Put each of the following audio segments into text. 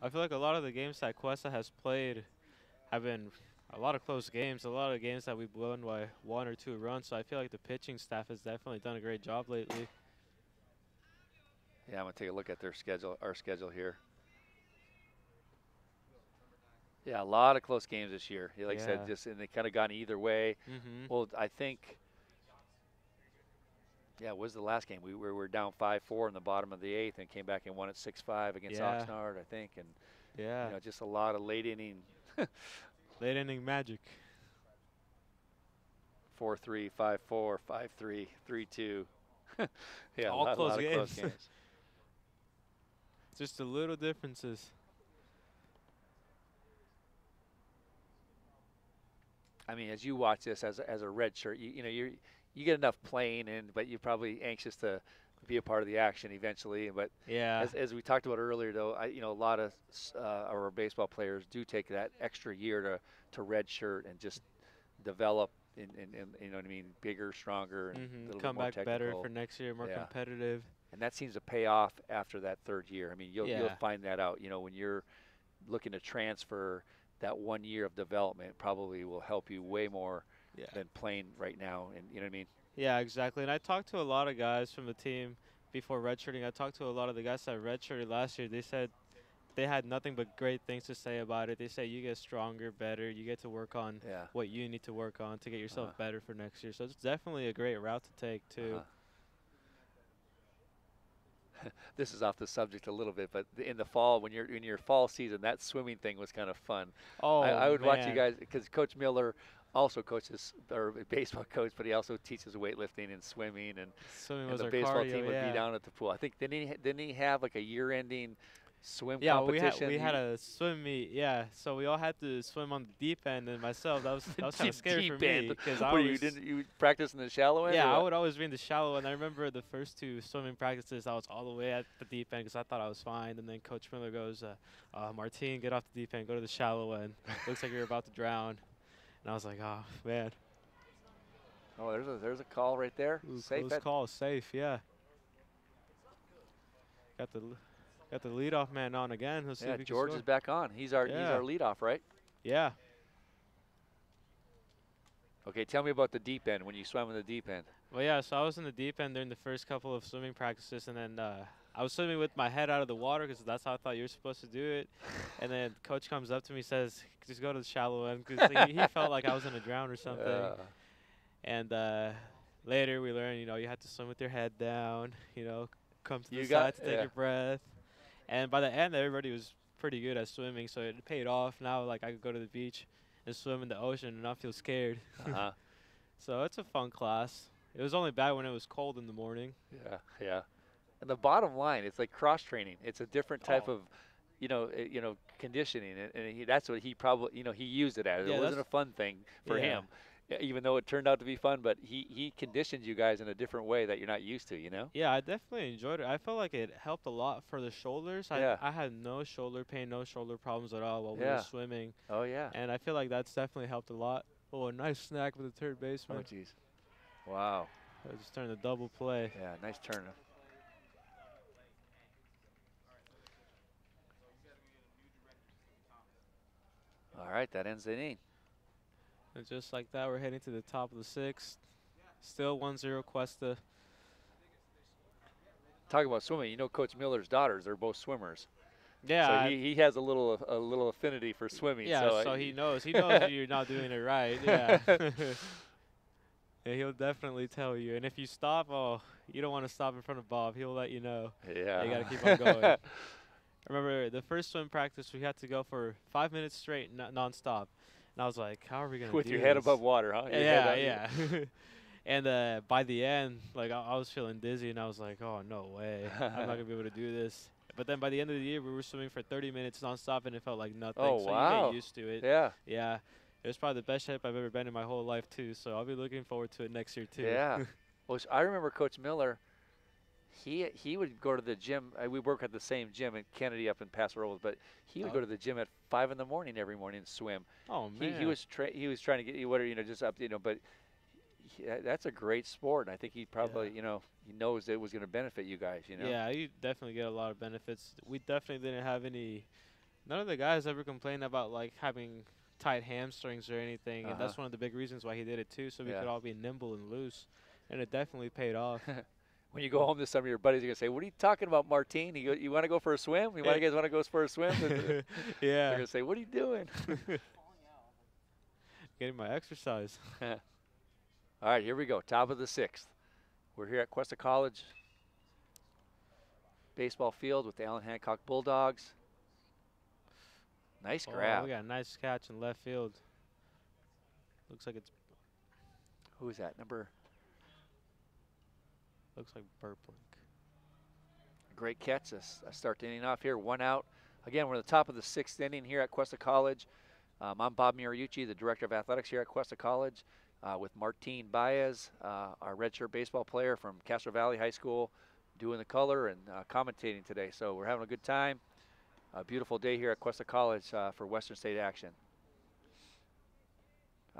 I feel like a lot of the games that Cuesta has played have been a lot of close games, a lot of games that we've won by 1 or 2 runs. So I feel like the pitching staff has definitely done a great job lately. Yeah, I'm gonna take a look at their schedule, our schedule here. Yeah, a lot of close games this year. Like I said, Yeah. just and they kind of gone either way. Mhm. Well, I think, yeah, it was the last game. We were down 5-4 in the bottom of the eighth and came back and won it 6-5 against Yeah. Oxnard, I think, and Yeah. just a lot of late inning, Late inning magic. 4-3, 5-4, 5-3, 3-2. Yeah, All a close lot of close games. games. Just the little differences. I mean, as you watch this as a red shirt, you get enough playing, but you're probably anxious to be a part of the action eventually. But Yeah. as we talked about earlier, though, a lot of our baseball players do take that extra year to red shirt and just develop in you know what I mean, bigger, stronger, and a little Come bit more back better technical. for next year, more Yeah, competitive. and that seems to pay off after that third year. I mean, you'll Yeah. find that out. When you're looking to transfer, that 1 year of development probably will help you way more Yeah. than playing right now. And you know what I mean? Yeah, exactly. And I talked to a lot of guys from the team before redshirting. I talked to a lot of the guys that redshirted last year. They said they had nothing but great things to say about it. They say you get stronger, better. You get to work on Yeah. what you need to work on to get yourself Uh-huh. better for next year. So it's definitely a great route to take too. Uh-huh. This is off the subject a little bit, but in the fall, when you're in your fall season, that swimming thing was kind of fun. Oh I would watch you man, guys because Coach Miller also coaches or a baseball coach, but he also teaches weightlifting and swimming, swimming and was the our baseball cardio. team would be Yeah. down at the pool. I think didn't he have like a year-ending swim Yeah, competition? we had a swim meet. Yeah, so we all had to swim on the deep end, and myself that was kind of scary for Deep me end. because I Were was. you practice in the shallow end? Yeah, or I what? would always be in the shallow end. I remember the first two swimming practices, I was all the way at the deep end because I thought I was fine. And then Coach Miller goes, Martine, get off the deep end, go to the shallow end. Looks like you're about to drown. And I was like, oh, man. Oh, there's a call right there. Ooh, Safe close call, safe, yeah. Got the got the leadoff man on again. Let's see Yeah, if he can George score. is back on. He's our Yeah. leadoff, right? Yeah. Okay, tell me about the deep end when you swam in the deep end. Well, yeah, so I was in the deep end during the first couple of swimming practices, and then I was swimming with my head out of the water because that's how I thought you were supposed to do it. And then coach comes up to me, says, just go to the shallow end because he felt like I was going to drown or something. And later we learned, you have to swim with your head down, come to the side to take your breath. And by the end, everybody was pretty good at swimming, so it paid off. Now, like, I could go to the beach and swim in the ocean and not feel scared. Uh-huh. So it's a fun class. It was only bad when it was cold in the morning. Yeah, yeah. And the bottom line, it's like cross training. It's a different type of, conditioning, and that's what he probably, he used it as. Yeah, it wasn't a fun thing for him, even though it turned out to be fun. But he conditioned you guys in a different way that you're not used to, Yeah, I definitely enjoyed it. I felt like it helped a lot for the shoulders. I had no shoulder pain, no shoulder problems at all while we were swimming. Oh, yeah. And I feel like that's definitely helped a lot. Oh, a nice snack with the third baseman. Oh, jeez. Wow. I just turned a double play. Yeah, nice turn. All right, that ends the inning. And just like that, we're heading to the top of the sixth. Still 1-0 Cuesta. Talk about swimming. Coach Miller's daughters, they're both swimmers. Yeah. So he has a little affinity for swimming. Yeah, so he knows. He knows you're not doing it right. Yeah. Yeah, he'll definitely tell you. And if you stop, you don't want to stop in front of Bob. He'll let you know. Yeah. You got to keep on going. I remember the first swim practice, we had to go for 5 minutes straight, nonstop. And I was like, how are we going to do this? With your head above water, huh? Yeah. And by the end, like, I was feeling dizzy, and I was like, oh, no way. I'm not going to be able to do this. But then by the end of the year, we were swimming for 30 minutes nonstop, and it felt like nothing. Oh, so wow. you get used to it. Yeah. Yeah. It was probably the best shape I've ever been in my whole life, too. So I'll be looking forward to it next year, too. Yeah. Well, I remember Coach Miller, he would go to the gym. We work at the same gym in Kennedy up in Paso Robles, but he would go to the gym at 5 in the morning every morning and swim. Oh, man. He was trying to get you just up, but that's a great sport. And I think he probably, he knows it was going to benefit you guys, Yeah, you definitely get a lot of benefits. We definitely didn't have any None of the guys ever complained about like having tight hamstrings or anything, and Uh-huh. that's one of the big reasons why he did it too, so we Yeah. could all be nimble and loose, and it definitely paid off. When you go home this summer, your buddies are gonna say, "What are you talking about, Martine? You want to go for a swim? You Eh, guys want to go for a swim?" They're yeah, gonna say, "What are you doing?" getting my exercise. All right, here we go. Top of the sixth. We're here at Cuesta College baseball field with the Allen Hancock Bulldogs. Nice Oh, grab. we got a nice catch in left field. Looks like it's Who is that? Number. looks like Burplink. Great catch. I start the inning off here. 1 out. Again, we're at the top of the sixth inning here at Cuesta College. I'm Bob Muriucci, the Director of Athletics here at Cuesta College, with Martine Baez, our redshirt baseball player from Castro Valley High School, doing the color and commentating today. So we're having a good time. A beautiful day here at Cuesta College for Western State action.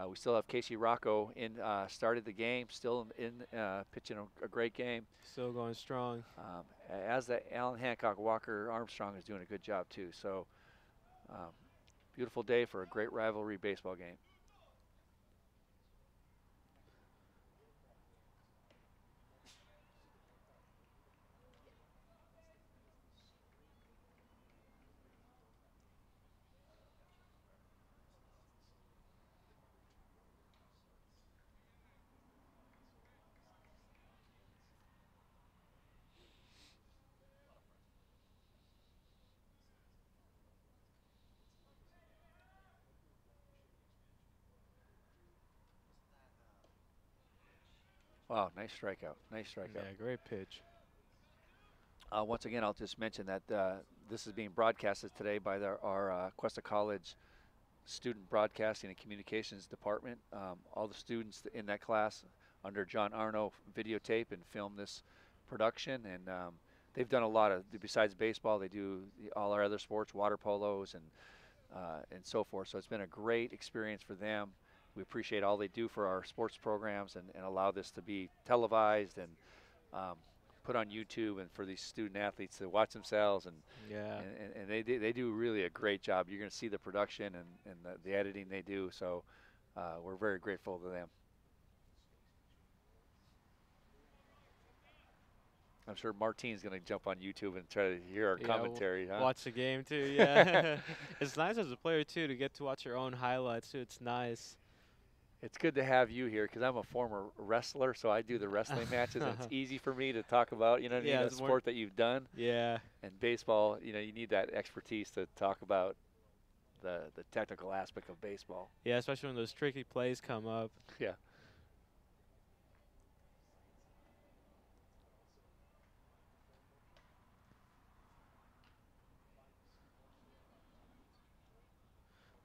We still have Casey Rocco in, started the game, still in pitching a great game. Still going strong. As the Allen Hancock, Walker Armstrong is doing a good job too. So beautiful day for a great rivalry baseball game. Wow, nice strikeout. Nice strikeout. Yeah, great pitch. Once again, I'll just mention that this is being broadcasted today by our Cuesta College Student Broadcasting and Communications Department. All the students in that class under John Arno videotape and film this production, and they've done a lot of, besides baseball, they do all our other sports, water polos and so forth. So it's been a great experience for them. We appreciate all they do for our sports programs and allow this to be televised and put on YouTube and for these student athletes to watch themselves Yeah. and they do really a great job. You're going to see the production and the editing they do. So we're very grateful to them. I'm sure Martine's going to jump on YouTube and try to hear our commentary. Huh? Watch the game too. Yeah. It's nice as a player too to get to watch your own highlights too. It's nice. It's good to have you here because I'm a former wrestler, so I do the wrestling matches, and it's easy for me to talk about, you know what I mean, the sport that you've done. Yeah. And baseball, you know, you need that expertise to talk about the technical aspect of baseball. Yeah, especially when those tricky plays come up. Yeah.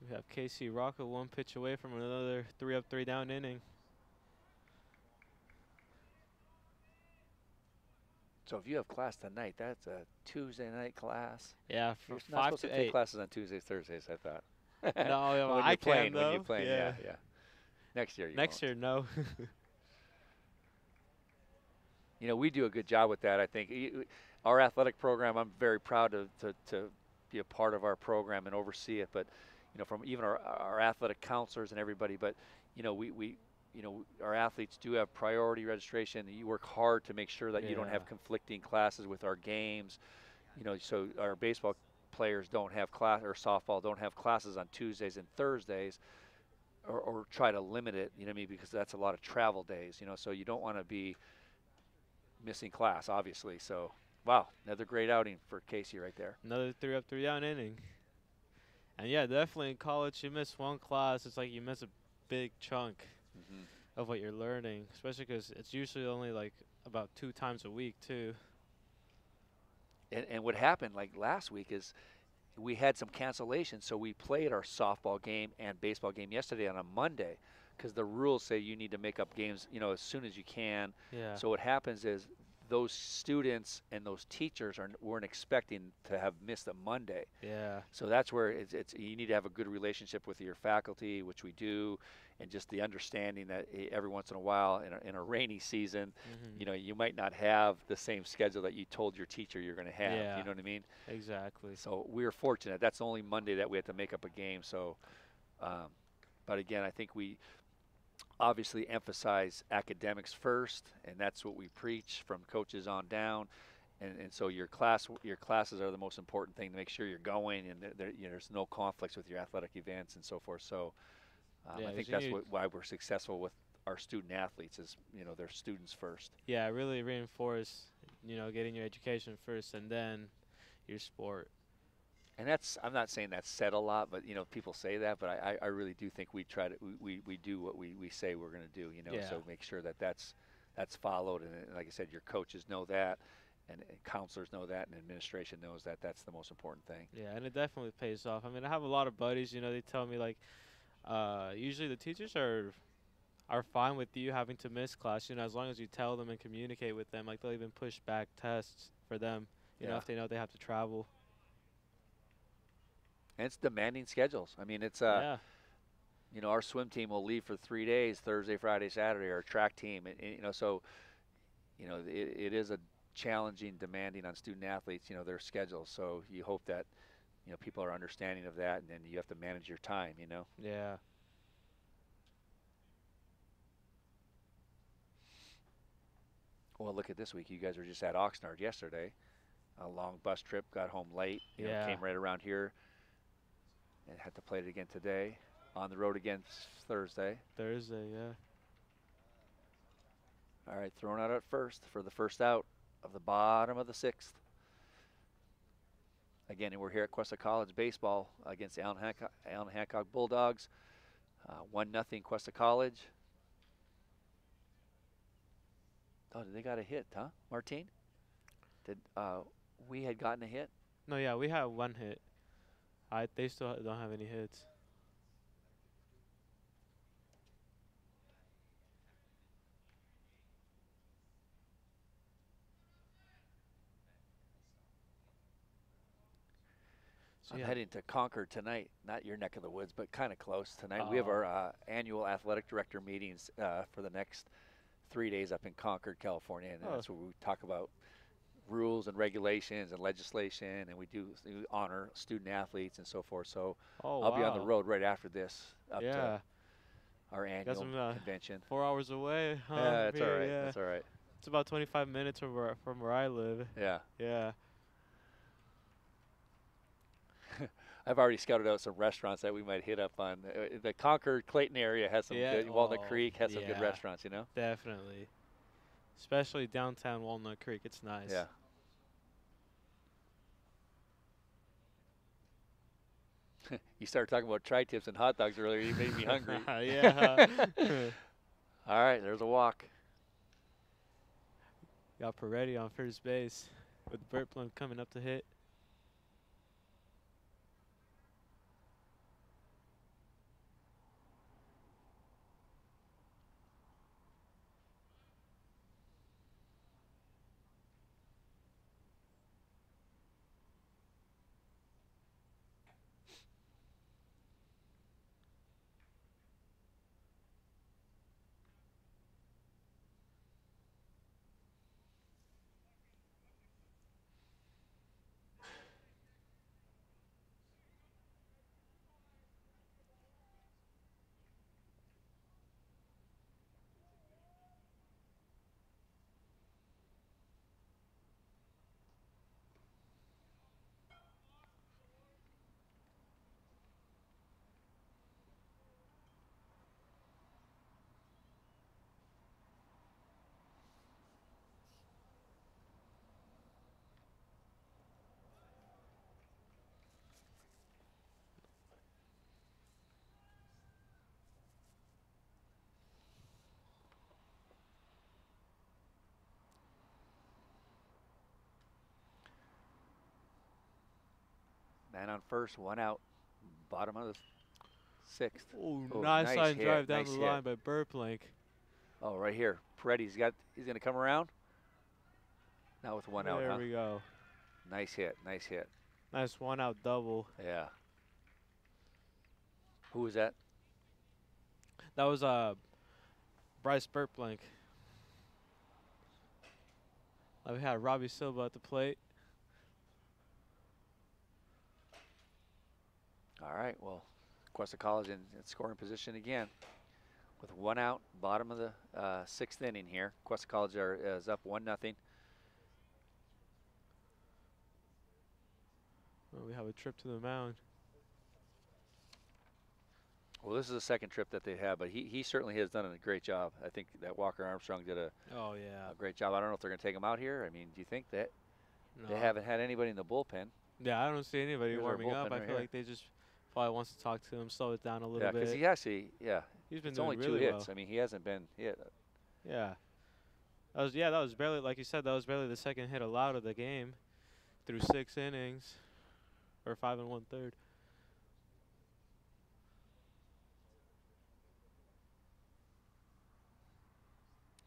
We have Casey Rocco one pitch away from another 3 up, 3 down inning. So if you have class tonight, that's a Tuesday night class. Yeah, from You're not 5 supposed to to 8. take classes on Tuesdays, Thursdays, I thought. No, yeah, well, when I you're playing, can though. when you're playing, yeah. Next year, Next year, no. You know, we do a good job with that. I think our athletic program, I'm very proud to be a part of our program and oversee it. But you know, from even our athletic counselors and everybody. But you know, we you know, our athletes do have priority registration. You work hard to make sure that you don't have conflicting classes with our games. You know, so our baseball players don't have class, or softball don't have classes on Tuesdays and Thursdays, or try to limit it. You know what I mean? Because that's a lot of travel days. You know, so you don't want to be missing class, obviously. So, wow, another great outing for Casey right there. Another 3 up, 3 down inning. And yeah, definitely in college, you miss one class, it's like you miss a big chunk of what you're learning, especially because it's usually only like about 2 times a week too. And what happened like last week is we had some cancellations, so we played our softball game and baseball game yesterday on a Monday because the rules say you need to make up games, you know, as soon as you can. Yeah. So what happens is those students and those teachers weren't expecting to have missed a Monday. Yeah. So that's where it's you need to have a good relationship with your faculty, which we do, and just the understanding that every once in a while in a rainy season, Mhm. you know, you might not have the same schedule that you told your teacher you're going to have. Yeah. You know what I mean? Exactly. So we were fortunate. That's the only Monday that we had to make up a game. So, um, but again, I think we obviously emphasize academics first, and that's what we preach from coaches on down. And so your classes are the most important thing to make sure you're going, and you know, there's no conflicts with your athletic events and so forth. So Yeah, I 'cause think you that's need, why we're successful with our student athletes is, you know, they're students first. yeah, really reinforce, getting your education first and then your sport. And that's, I'm not saying that's said a lot, but you know, people say that, but I really do think we try to we do what we say we're going to do. You know, Yeah. so make sure that that's followed, and like I said, your coaches know that, and counselors know that, and administration knows that. That's the most important thing. Yeah, and it definitely pays off. I mean, I have a lot of buddies, they tell me like usually the teachers are fine with you having to miss class, as long as you tell them and communicate with them. Like they'll even push back tests for them, Yeah. if they know they have to travel. And it's demanding schedules. I mean, it's Yeah. you know, our swim team will leave for 3 days, Thursday, Friday, Saturday, our track team, and you know, so you know, it is a challenging, demanding on student athletes, you know, their schedules. So you hope that, you know, people are understanding of that, and then you have to manage your time, you know. Yeah. Well, look at this week. You guys were just at Oxnard yesterday. A long bus trip, got home late, you know, Yeah. came right around here, and had to play it again today. On the road again Thursday. Thursday, yeah. All right, thrown out at first for the first out of the bottom of the sixth. Again, and we're here at Cuesta College baseball against the Allen Hancock Bulldogs. 1-0 Cuesta College. Oh, did they got a hit, huh, Martine? Did we had gotten a hit? No, yeah, we have one hit. They still don't have any hits. So I'm yeah. heading to Concord tonight, not your neck of the woods, but kind of close tonight. We have Oh. our annual athletic director meetings for the next 3 days up in Concord, California, and that's where we talk about rules and regulations and legislation, and we honor student athletes and so forth. So Oh, I'll be on the wow. road right after this up Yeah. to our Got annual some convention. 4 hours away, huh? Yeah, that's all Here, right. yeah. That's all right. It's about 25 minutes from where I live. Yeah. Yeah. I've already scouted out some restaurants that we might hit up on. The Concord Clayton area has some Yeah. good. Walnut Oh, Creek has some good yeah. restaurants, you know. Definitely. Especially downtown Walnut Creek. It's nice. Yeah. You started talking about tri-tips and hot dogs earlier. You made me hungry. Yeah. All right, there's a walk. Got Peretti on first base with Bertplum coming up to hit. Man on first, one out. Bottom of the sixth. Oh, Oh, nice nice line hit, drive down nice the hit. line by Burplink. Oh, right here. Peretti's he's going to come around. Now with one out, There huh? we go. Nice hit. Nice hit. Nice 1-out double. Yeah. Who was that? That was Bryce Burtblank. We had Robbie Silva at the plate. All right. Well, Cuesta College in scoring position again. With 1 out, bottom of the 6th inning here. Cuesta College is up 1-0. We have a trip to the mound. Well, this is the second trip that they have, but he certainly has done a great job. I think that Walker Armstrong did a great job. I don't know if they're going to take him out here. I mean, do you think that they haven't had anybody in the bullpen? Yeah, I don't see anybody Here's warming up. I right feel like they just probably wants to talk to him, slow it down a little Yeah, bit. because he actually, he's been it's doing only really 2 hits. well. I mean, he hasn't been hit. Yeah. That was barely, like you said, that was barely the second hit allowed of the game through 6 innings, or 5 1/3.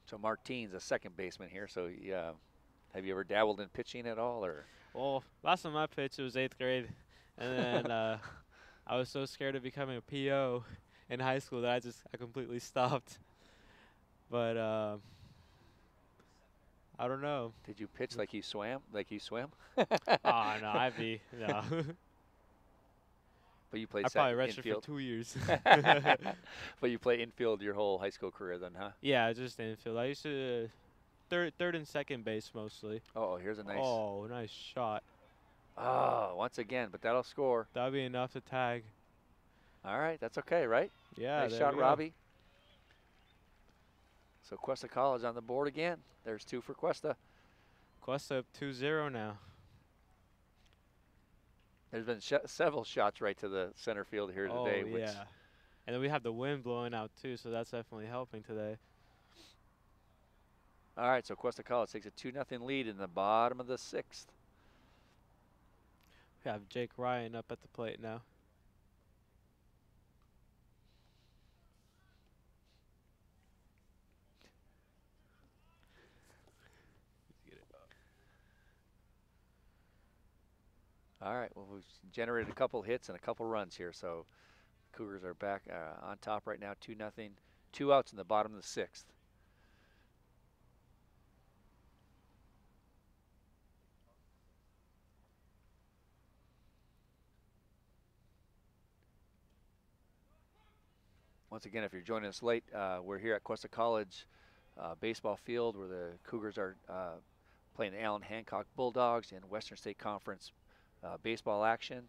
So Martine's a second baseman here. So have you ever dabbled in pitching at all, or? Well, last time I pitched, it was 8th grade, and then I was so scared of becoming a PO in high school that I completely stopped. But I don't know. Did you pitch like you swam? Like you swim? Oh no, no. But you played I probably redshirted infield. for 2 years. But you play infield your whole high school career then, huh? Yeah, just infield. I used to third and second base mostly. Oh, here's a nice. Oh, nice shot. Oh, once again, but that'll score. That'll be enough to tag. All right, that's okay, right? Yeah, nice shot, Robbie. So Cuesta College on the board again. There's 2 for Cuesta. Cuesta up 2-0 now. There's been several shots right to the center field here today. Oh, yeah. And then we have the wind blowing out, too, so that's definitely helping today. All right, so Cuesta College takes a 2-0 lead in the bottom of the 6th. We have Jake Ryan up at the plate now. All right, well, we've generated a couple hits and a couple runs here, so Cougars are back on top right now, 2-0. 2 outs in the bottom of the 6th. Once again, if you're joining us late, we're here at Cuesta College baseball field where the Cougars are playing the Allen Hancock Bulldogs in Western State Conference baseball action.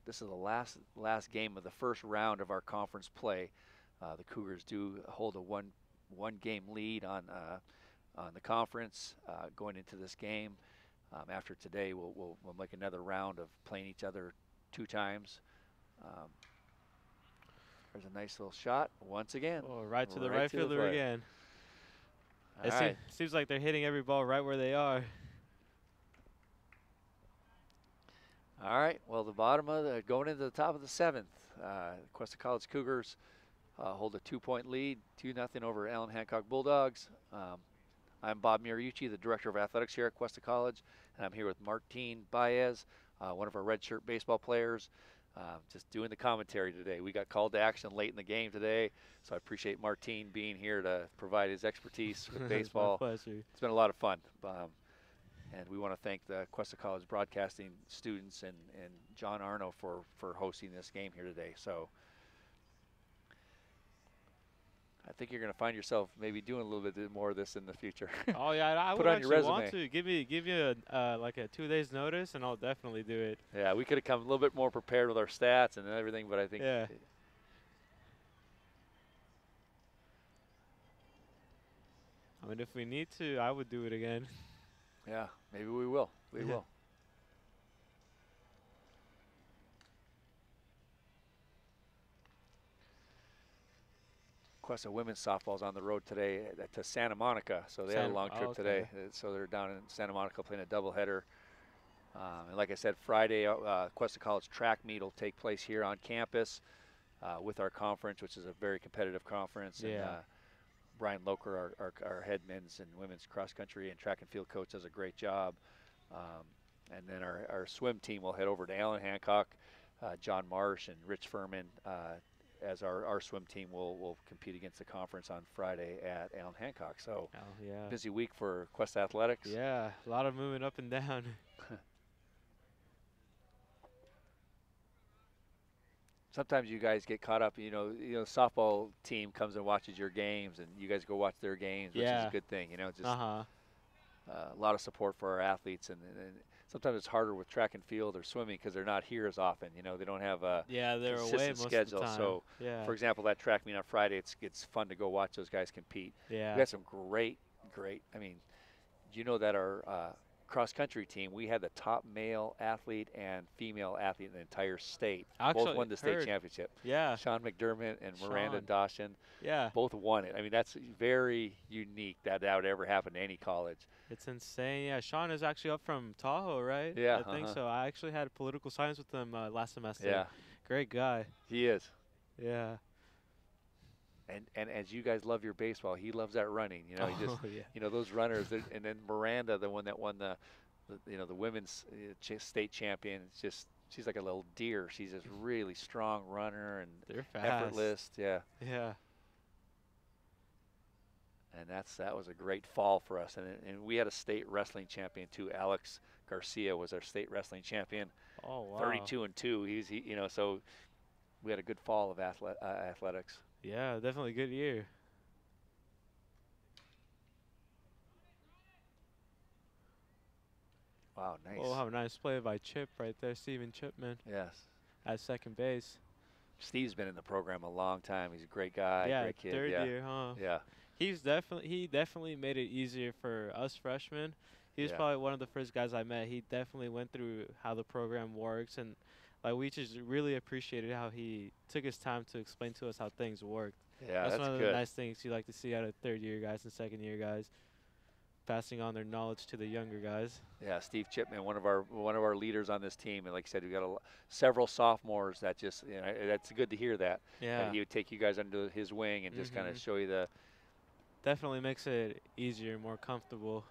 This is the last game of the first round of our conference play. The Cougars do hold a one game lead on the conference going into this game. After today, we'll make another round of playing each other 2 times. There's a nice little shot once again. Oh, right to the right fielder again. It seems like they're hitting every ball right where they are. All right. Well, the bottom of going into the top of the 7th, Cuesta College Cougars hold a 2-point lead, 2-0 over Allen Hancock Bulldogs. I'm Bob Miriucci, the Director of Athletics here at Cuesta College, and I'm here with Martine Baez, one of our redshirt baseball players, just doing the commentary today. We got called to action late in the game today, so I appreciate Martine being here to provide his expertise with baseball. It's my pleasure. It's been a lot of fun. And we want to thank the Cuesta College broadcasting students and John Arno for hosting this game here today. So I think you're going to find yourself maybe doing a little bit more of this in the future. Oh yeah, I Put would on your actually want resume. to give you like a 2 days notice, and I'll definitely do it. Yeah, we could have come a little bit more prepared with our stats and everything, but I think Yeah. I mean, if we need to, I would do it again. yeah, maybe we will. We will. Cuesta women's softball's on the road today to Santa Monica, so they had a long trip today. So they're down in Santa Monica playing a doubleheader. And like I said, Friday, Cuesta College track meet will take place here on campus with our conference, which is a very competitive conference. Yeah. And, Brian Loker, our head men's and women's cross country and track and field coach, does a great job. And then our swim team will head over to Allen Hancock. John Marsh and Rich Furman, as our swim team, will compete against the conference on Friday at Allen Hancock. So yeah. busy week for Cuesta Athletics. Yeah, a lot of moving up and down. Sometimes you guys get caught up, softball team comes and watches your games, and you guys go watch their games, which is a good thing, just a lot of support for our athletes. And sometimes it's harder with track and field or swimming because they're not here as often. They don't have a they're away consistent most schedule. of the time. So, for example, that track meet on Friday, it's fun to go watch those guys compete. Yeah. We got some great, I mean, that our cross-country team, we had the top male athlete and female athlete in the entire state. Both won the state championship. Yeah. Sean McDermott and Miranda Dawson. Yeah. Both won it. I mean, that's very unique that would ever happen to any college. It's insane. Yeah, Sean is actually up from Tahoe, right? Yeah. I think so. I actually had political science with him last semester. Yeah. Great guy. He is. Yeah. And as you guys love your baseball, he loves that running. Those runners. And then Miranda, the one that won the women's state champion. It's just she's like a little deer. She's just really strong runner and they're fast. Effortless. Yeah. Yeah. And that was a great fall for us. And we had a state wrestling champion too. Alex Garcia was our state wrestling champion. Oh wow. 32-2. So we had a good fall of athletics. Yeah, definitely a good year. Wow, nice. Oh, have a nice play by Chip right there, Steven Chipman. Yes. At second base. Steve's been in the program a long time. He's a great guy, great kid. Third year, huh? Yeah. He definitely made it easier for us freshmen. He was probably one of the first guys I met. He definitely went through how the program works, and we just really appreciated how he took his time to explain to us how things worked. Yeah, that's one of good. the nice things you like to see out of third-year guys and second-year guys, passing on their knowledge to the younger guys. Yeah, Steve Chipman, one of our leaders on this team, and like I said, we got several sophomores that just that's good to hear that. Yeah. And he would take you guys under his wing and just kind of show you the. Definitely makes it easier, more comfortable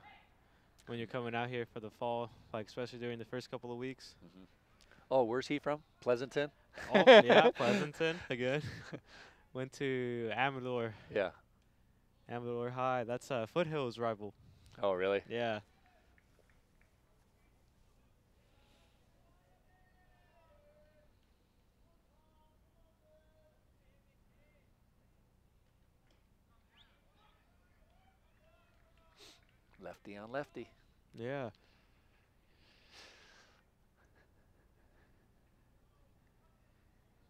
when you're coming out here for the fall, especially during the first couple of weeks. Oh, where's he from? Pleasanton? Oh, yeah, Pleasanton again. Went to Amador. Yeah. Amador High. That's Foothill's rival. Oh, really? Yeah. Lefty on lefty. Yeah.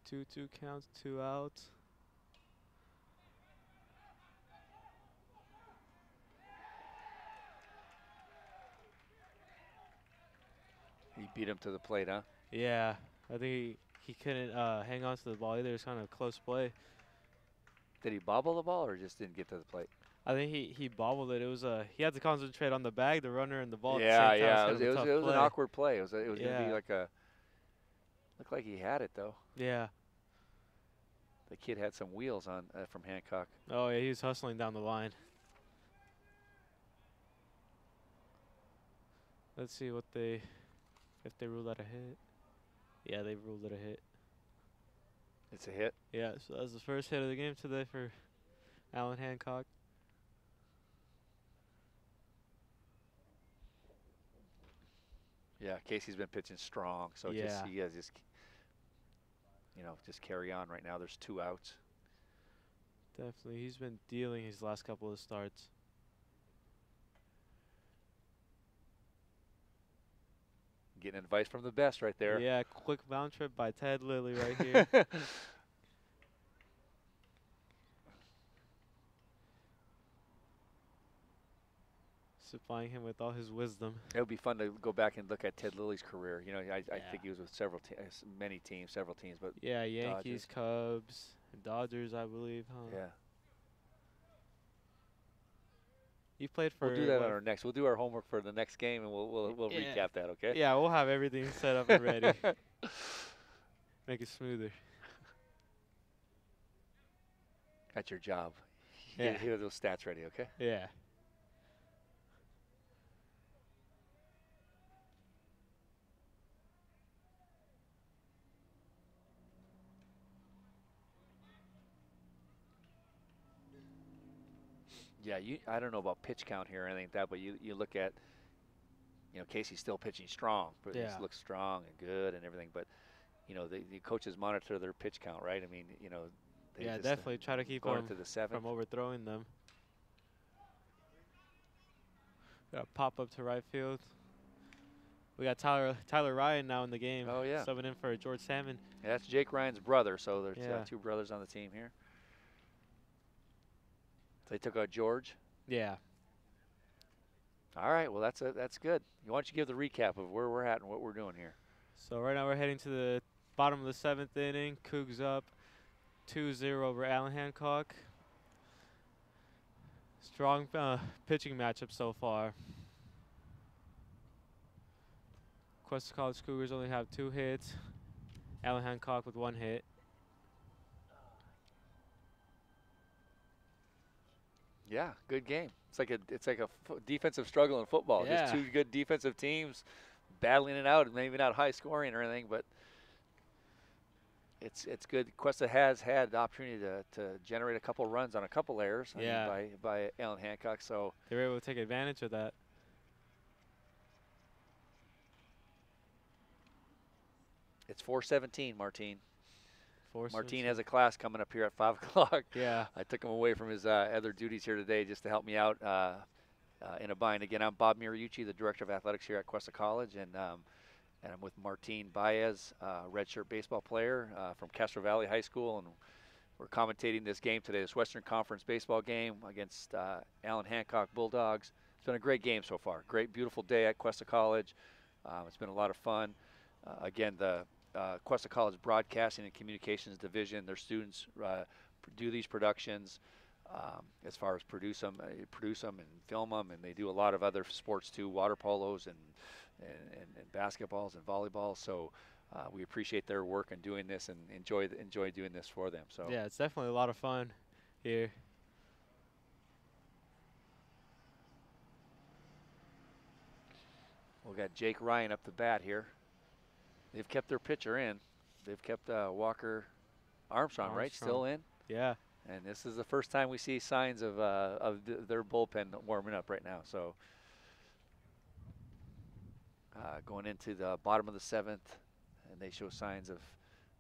Two counts, 2 outs. He beat him to the plate, huh? Yeah. I think he couldn't hang on to the ball either. It was kind of a close play. Did he bobble the ball or just didn't get to the plate? I think he bobbled it. It was he had to concentrate on the bag, the runner, and the ball. Yeah, at the same time. It was an awkward play. It was going to be like a. Looked like he had it though. Yeah. The kid had some wheels on from Hancock. Oh yeah, he was hustling down the line. Let's see if they ruled that a hit. Yeah, they ruled it a hit. It's a hit. Yeah, so that was the first hit of the game today for Allen Hancock. Yeah, Casey's been pitching strong, so just carry on right now. There's 2 outs. Definitely, he's been dealing his last couple of starts. Getting advice from the best right there. Yeah, quick bound trip by Ted Lilly right here. Supplying him with all his wisdom. It would be fun to go back and look at Ted Lilly's career. I think he was with several teams, but yeah, Yankees, Dodgers. Cubs, Dodgers, I believe, huh? Yeah. He played for. We'll do that on our next. We'll do our homework for the next game, and we'll recap that. Okay. Yeah, we'll have everything set up and ready. Make it smoother. That's your job. Yeah. Get those stats ready, okay? Yeah. Yeah, I don't know about pitch count here or anything like that, but you look at, Casey's still pitching strong, but he Yeah. looks strong and good and everything. But the coaches monitor their pitch count, right? I mean, they Yeah, just definitely try to keep going them into the seventh. from overthrowing them. Got a pop up to right field. We got Tyler Ryan now in the game. Oh yeah, Subbing in for George Salmon. yeah, that's Jake Ryan's brother. So there's Yeah. two brothers on the team here. So they took out George. Yeah. All right, well that's good. Why don't you give the recap of where we're at and what we're doing here? So right now we're heading to the bottom of the 7th inning. Cougs up 2-0 over Allen Hancock. Strong pitching matchup so far. Cuesta College Cougars only have 2 hits. Allen Hancock with 1 hit. Yeah, good game. It's like a defensive struggle in football. Yeah. Just two good defensive teams battling it out. Maybe not high scoring or anything, but it's good. Cuesta has had the opportunity to generate a couple runs on a couple errors by Allen Hancock. So They were able to take advantage of that. it's 4:17, Martine. Force Martine has a class coming up here at 5 o'clock. Yeah. I took him away from his other duties here today just to help me out in a bind. Again, I'm Bob Miriucci, the Director of Athletics here at Cuesta College, and I'm with Martine Baez, redshirt baseball player from Castro Valley High School, and we're commentating this game today, this Western Conference baseball game against Allen Hancock Bulldogs. It's been a great game so far. Great, beautiful day at Cuesta College. It's been a lot of fun. Again, the Cuesta College Broadcasting and Communications Division, their students do these productions as far as produce them and film them, and they do a lot of other sports too, water polos and basketballs and volleyball. So we appreciate their work in doing this and enjoy doing this for them. So Yeah, it's definitely a lot of fun here. we've got Jake Ryan up the bat here. They've kept their pitcher in. They've kept Walker Armstrong, right? Still in. Yeah. And this is the first time we see signs of their bullpen warming up right now. So going into the bottom of the 7th, and they show signs of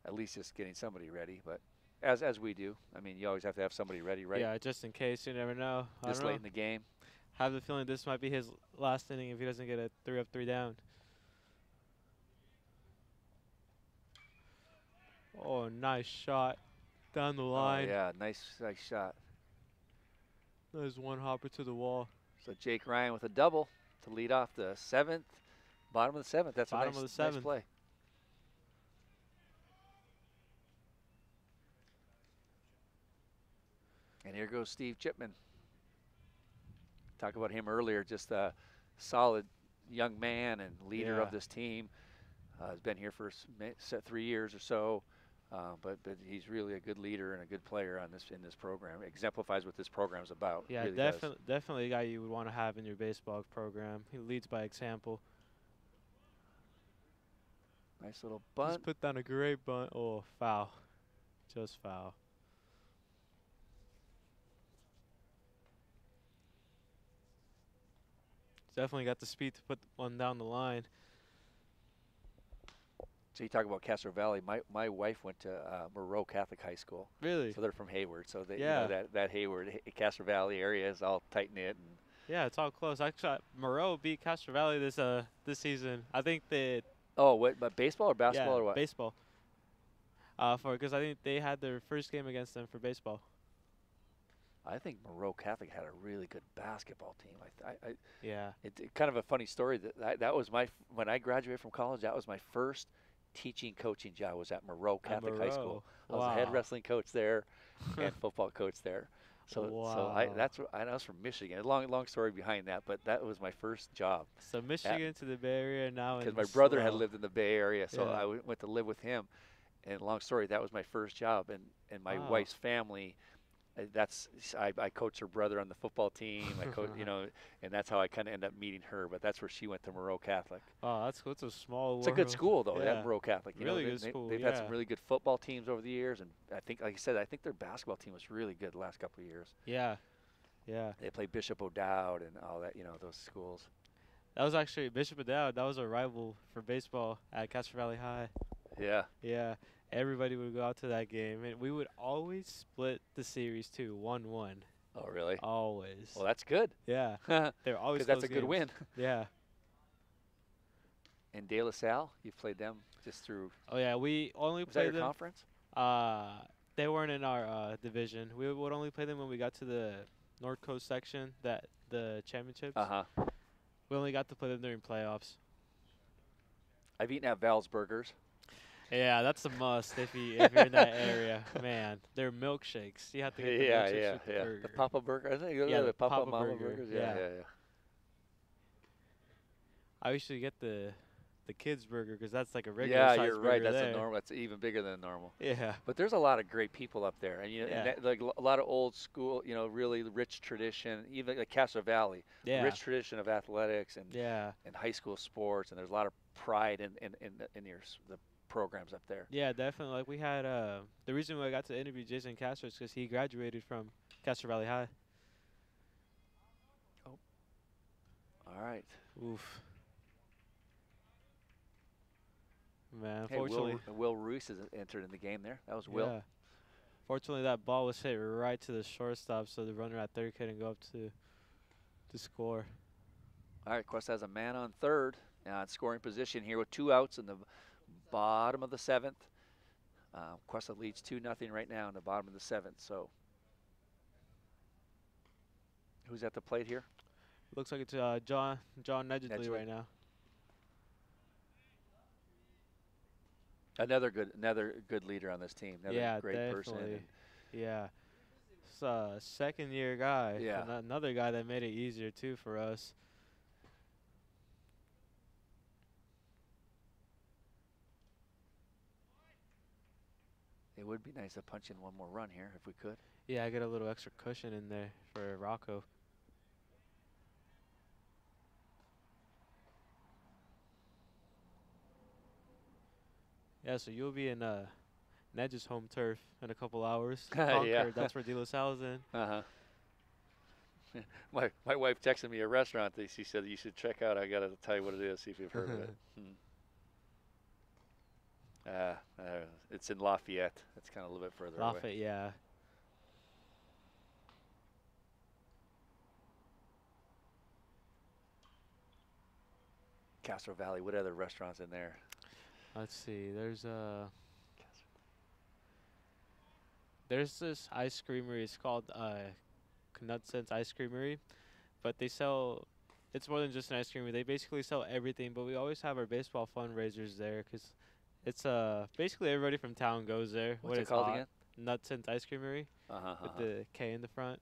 at least just getting somebody ready. But as we do, I mean, you always have to have somebody ready, right? Yeah, just in case. You never know. This late in the game. I have the feeling this might be his last inning if he doesn't get a 3-up, 3 down. Oh, nice shot down the line. Oh, yeah, nice shot. There's one hopper to the wall. So Jake Ryan with a double to lead off the 7th, bottom of the 7th. That's Bottom a of the 7th. nice play. And here goes Steve Chipman. Talk about him earlier, just a solid young man and leader of this team. Has been here for 3 years or so. But he's really a good leader and a good player in this program. Exemplifies what this program is about. Yeah, really definitely a guy you would want to have in your baseball program. He leads by example. Nice little bunt. Just put down a great bunt. Oh, foul. Just foul. Definitely got the speed to put one down the line. So you talk about Castro Valley. My wife went to Moreau Catholic High School. Really? So they're from Hayward. So they, Yeah. that Hayward, Castro Valley area is all tight knit. And Yeah, it's all close. Actually, Moreau beat Castro Valley this season. I think they. oh, what? But baseball or basketball yeah, or what? Baseball. Because I think they had their first game against them for baseball. I think Moreau Catholic had a really good basketball team. Yeah. It's kind of a funny story that was when I graduated from college. That was my first coaching job was at Moreau Catholic High School. I was the head wrestling coach there and football coach there. So I was from Michigan. Long story behind that, but that was my first job. So Michigan to the Bay Area now. Because my brother had lived in the Bay Area, so I went to live with him. And long story, that was my first job. And my wife's family I coached her brother on the football team. I coach, and that's how I kind of ended up meeting her. But that's where she went to Moreau Catholic. Oh, that's cool. It's a small It's a good school though. Yeah. That Moreau Catholic. Really good school. They've had some really good football teams over the years, and I think, like I said, I think their basketball team was really good the last couple of years. Yeah. Yeah. They played Bishop O'Dowd and all that. Those schools. That was actually Bishop O'Dowd. That was a rival for baseball at Castro Valley High. Yeah. Yeah. Everybody would go out to that game, and we would always split the series too, 1-1. Oh, really? Always. Well, that's good. Yeah. They're always. Because that's a good win. Yeah. And De La Salle, you've played them just through. Oh yeah, we only played them. Was that your conference? They weren't in our division. We would only play them when we got to the North Coast section, the championships. We only got to play them during playoffs. I've eaten at Val's Burgers. Yeah, that's a must if you're in that area. Man, they're milkshakes. You have to get the milkshakes with the burger. The Papa Burger. I think the Papa Mama Burgers. Yeah. I usually get the kids burger because that's like a regular size you're right. burger That's there. a normal. That's even bigger than normal. Yeah. But there's a lot of great people up there, and like a lot of old school, really rich tradition. Even like Castro Valley, rich tradition of athletics and high school sports, and there's a lot of pride in the programs up there. Yeah, definitely. Like we had the reason why I got to interview Jason Castro is because he graduated from Castro Valley High. Oh. All right. Oof. Man, hey, unfortunately, Will Ruiz has entered in the game there. That was Will. Yeah. Fortunately, that ball was hit right to the shortstop, so the runner at third couldn't go up to score. All right, Cuesta has a man on third, scoring position here with 2 outs in the bottom of the 7th. Cuesta leads 2-0 right now in the bottom of the 7th. So, who's at the plate here? Looks like it's John Nedgley right now. Another good leader on this team. Another great definitely. person. Yeah. It's a second-year guy. Yeah. Another guy that made it easier, too, for us. It would be nice to punch in one more run here if we could. Yeah, I get a little extra cushion in there for Rocco. Yeah, so you'll be in Nedge's home turf in a couple hours. Concord, that's where De La Salle's in. My wife texted me a restaurant that she said you should check out. I got to tell you what it is, see if you've heard of it. It's in Lafayette. It's kind of a little bit further away. Lafayette, yeah. Castro Valley, what other restaurants in there? Let's see. There's this ice creamery. It's called Knudsen's Ice Creamery, but they sell. It's more than just an ice creamery. They basically sell everything. But we always have our baseball fundraisers there because it's basically everybody from town goes there. What's it called again? Knudsen's Ice Creamery with the K in the front,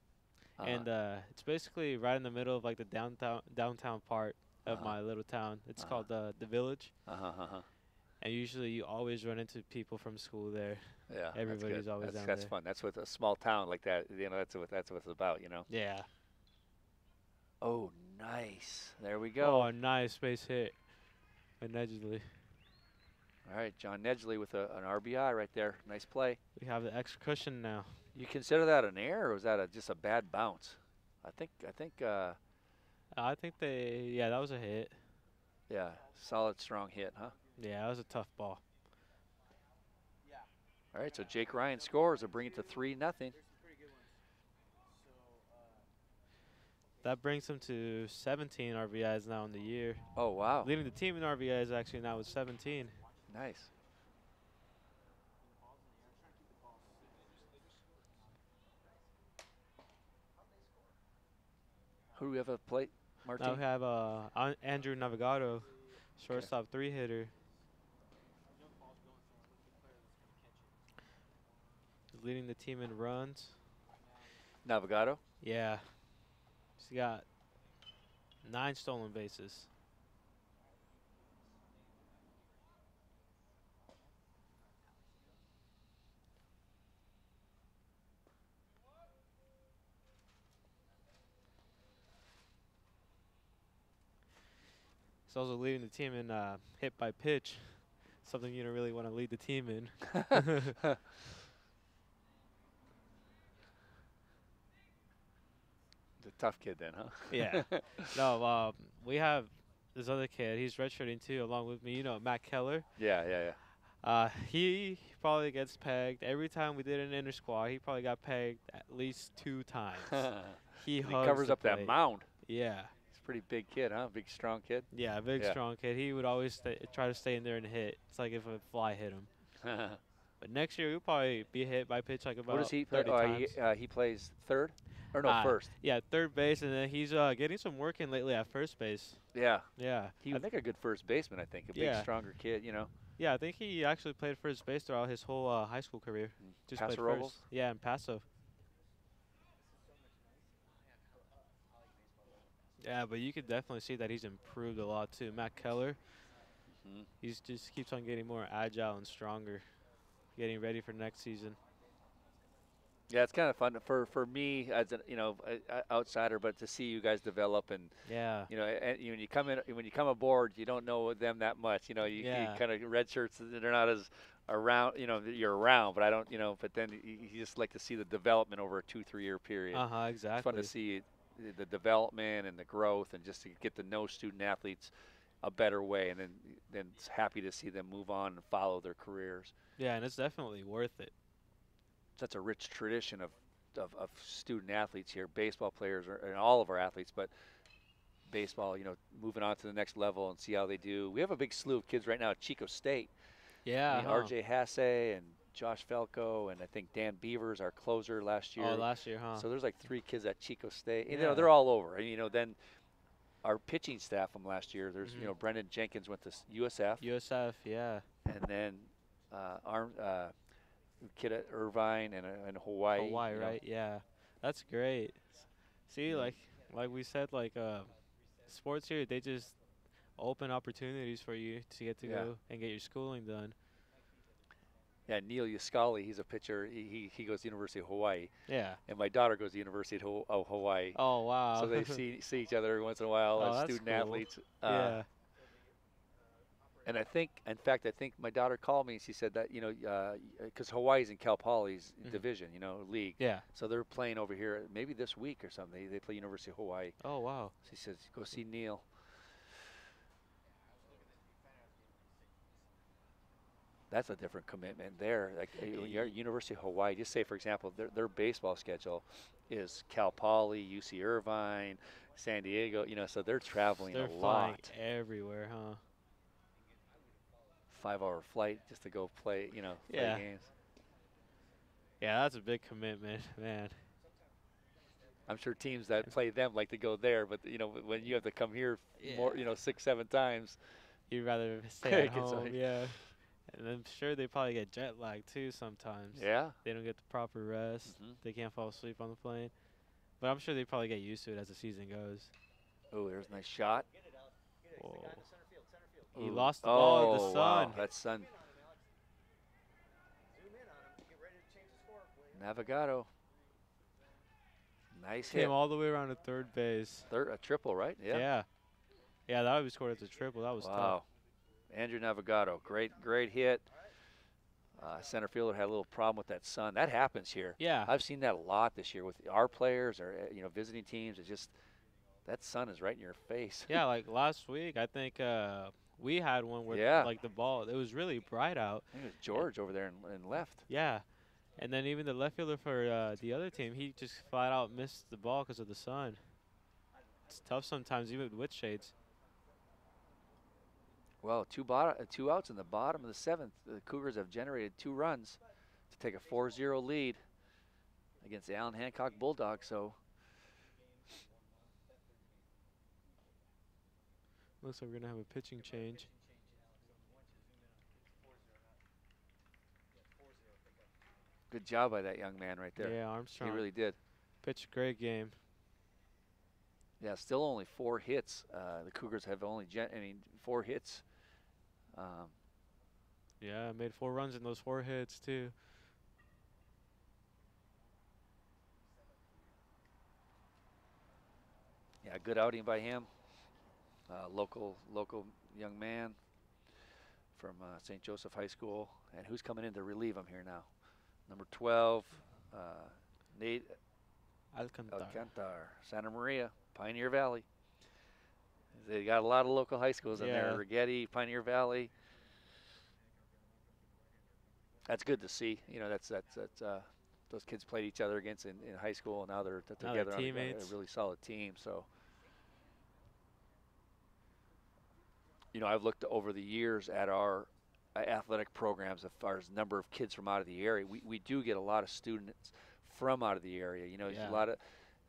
and it's basically right in the middle of like the downtown part of my little town. It's called the Village. And usually you always run into people from school there. Yeah, everybody's always down there. That's fun. That's what a small town like that. That's what it's about. Yeah. Oh, nice. There we go. Oh, a nice base hit by Nedgley. All right, John Nedgley with an RBI right there. Nice play. We have the extra cushion now. You consider that an error, or was that just a bad bounce? I think that was a hit. Yeah, solid, strong hit, huh? Yeah, that was a tough ball. All right, so Jake Ryan scores to bring it to 3-0. That brings him to 17 RBIs now in the year. Oh, wow. Leading the team in RBIs actually now with 17. Nice. Who do we have at the plate, Martin? Now we have Andrew Navigato, shortstop 3-hitter. Leading the team in runs. Navigato? Yeah. He's got 9 stolen bases. He's also leading the team in hit by pitch, something you don't really want to lead the team in. The tough kid then, huh? Yeah. No, we have this other kid. He's redshirting too, along with me. You know, Matt Keller. Yeah, yeah, He probably gets pegged every time we did an inter squad. He probably got pegged at least 2 times. yeah. He He hugs covers the up that plate. mound. Yeah. He's a pretty big kid, huh? Big, strong kid. Yeah, big, Yeah. strong kid. He would always try to stay in there and hit. It's like if a fly hit him. But next year, he'll probably be hit by pitch like about What does he play? 30 times. He plays third? Or no, first? Yeah, third base, and then he's getting some work in lately at first base. Yeah. Yeah. He would make a good first baseman, I think. A big, stronger kid, you know. Yeah, I think he actually played first base throughout his whole high school career. Just played Paso Robles? first. Yeah, in Paso. Yeah, but you could definitely see that he's improved a lot too. Matt Keller, he's just keeps on getting more agile and stronger, getting ready for next season. Yeah, it's kind of fun for me as an outsider, but to see you guys develop and Yeah. and when you come in when you come aboard, you don't know them that much. You kind of red shirts. They're not as around. You're around, but I don't. But then you just like to see the development over a 2-3 year period. Exactly. It's fun to see the development and the growth, and just to get to know student athletes a better way, and then it's happy to see them move on and follow their careers. Yeah, and it's definitely worth it. Such a rich tradition of student athletes here, baseball players and all of our athletes, but baseball, moving on to the next level and see how they do. We have a big slew of kids right now at Chico State. Yeah. RJ Hasse and Josh Felco, and I think Dan Beavers, our closer last year. Oh, last year, huh? So there's like 3 kids at Chico State. Yeah. They're all over. And, then our pitching staff from last year, there's, Brendan Jenkins went to USF. USF, yeah. And then kid at Irvine and Hawaii. Hawaii, right? Yeah. That's great. See, like we said, sports here, they just open opportunities for you to get to go and get your schooling done. Yeah, Neil Yascali, he's a pitcher. He goes to University of Hawaii. Yeah. And my daughter goes to University of Hawaii. Oh, wow. So they see each other every once in a while as student athletes. Yeah. And I think my daughter called me and she said that, because Hawaii's in Cal Poly's division, league. Yeah. So they're playing over here maybe this week or something. They play University of Hawaii. Oh, wow. She says, go see Neil. That's a different commitment there. Like you're at University of Hawaii, just say, for example, their baseball schedule is Cal Poly, UC Irvine, San Diego, so they're traveling a lot. Everywhere, huh? 5-hour flight just to go play, play games. Yeah, that's a big commitment, man. I'm sure teams that play them like to go there, but when you have to come here more, 6-7 times, you'd rather stay at home. Yeah, and I'm sure they probably get jet lag too sometimes. Yeah, they don't get the proper rest. They can't fall asleep on the plane, but I'm sure they probably get used to it as the season goes. Oh, there's a nice shot. Whoa. He lost the ball to the sun. Wow, that's Sun. Navigado. Nice hit. Came all the way around to third base. A triple, right? Yeah. Yeah, that would be scored as a triple. That was tough. Andrew Navigado, great hit. Center fielder had a little problem with that sun. That happens here. Yeah. I've seen that a lot this year with our players or visiting teams. It's just that sun is right in your face. Yeah, like last week, I think we had one where the ball, it was really bright out. I think it was George over there in left. Yeah. And then even the left fielder for the other team, he just flat out missed the ball because of the sun. It's tough sometimes, even with shades. Well, 2 outs in the bottom of the 7th. The Cougars have generated 2 runs to take a 4-0 lead against the Allen Hancock Bulldogs. So looks like we're going to have a pitching change. good job by that young man right there. Yeah, Armstrong. He really did. Pitched a great game. Yeah, still only 4 hits. The Cougars have only 4 hits. Yeah, made 4 runs in those 4 hits too. Yeah, good outing by him. local young man from St. Joseph High School. And who's coming in to relieve him here now? Number 12, uh, Nate Alcantar. Alcantar, Santa Maria, Pioneer Valley. They got a lot of local high schools in there. Rigetti, Pioneer Valley. That's good to see. You know, that's those kids played each other against in high school, and now they're together on a really solid team. So, you know, I've looked over the years at our athletic programs as far as number of kids from out of the area. We do get a lot of students from out of the area. You know, there's a lot of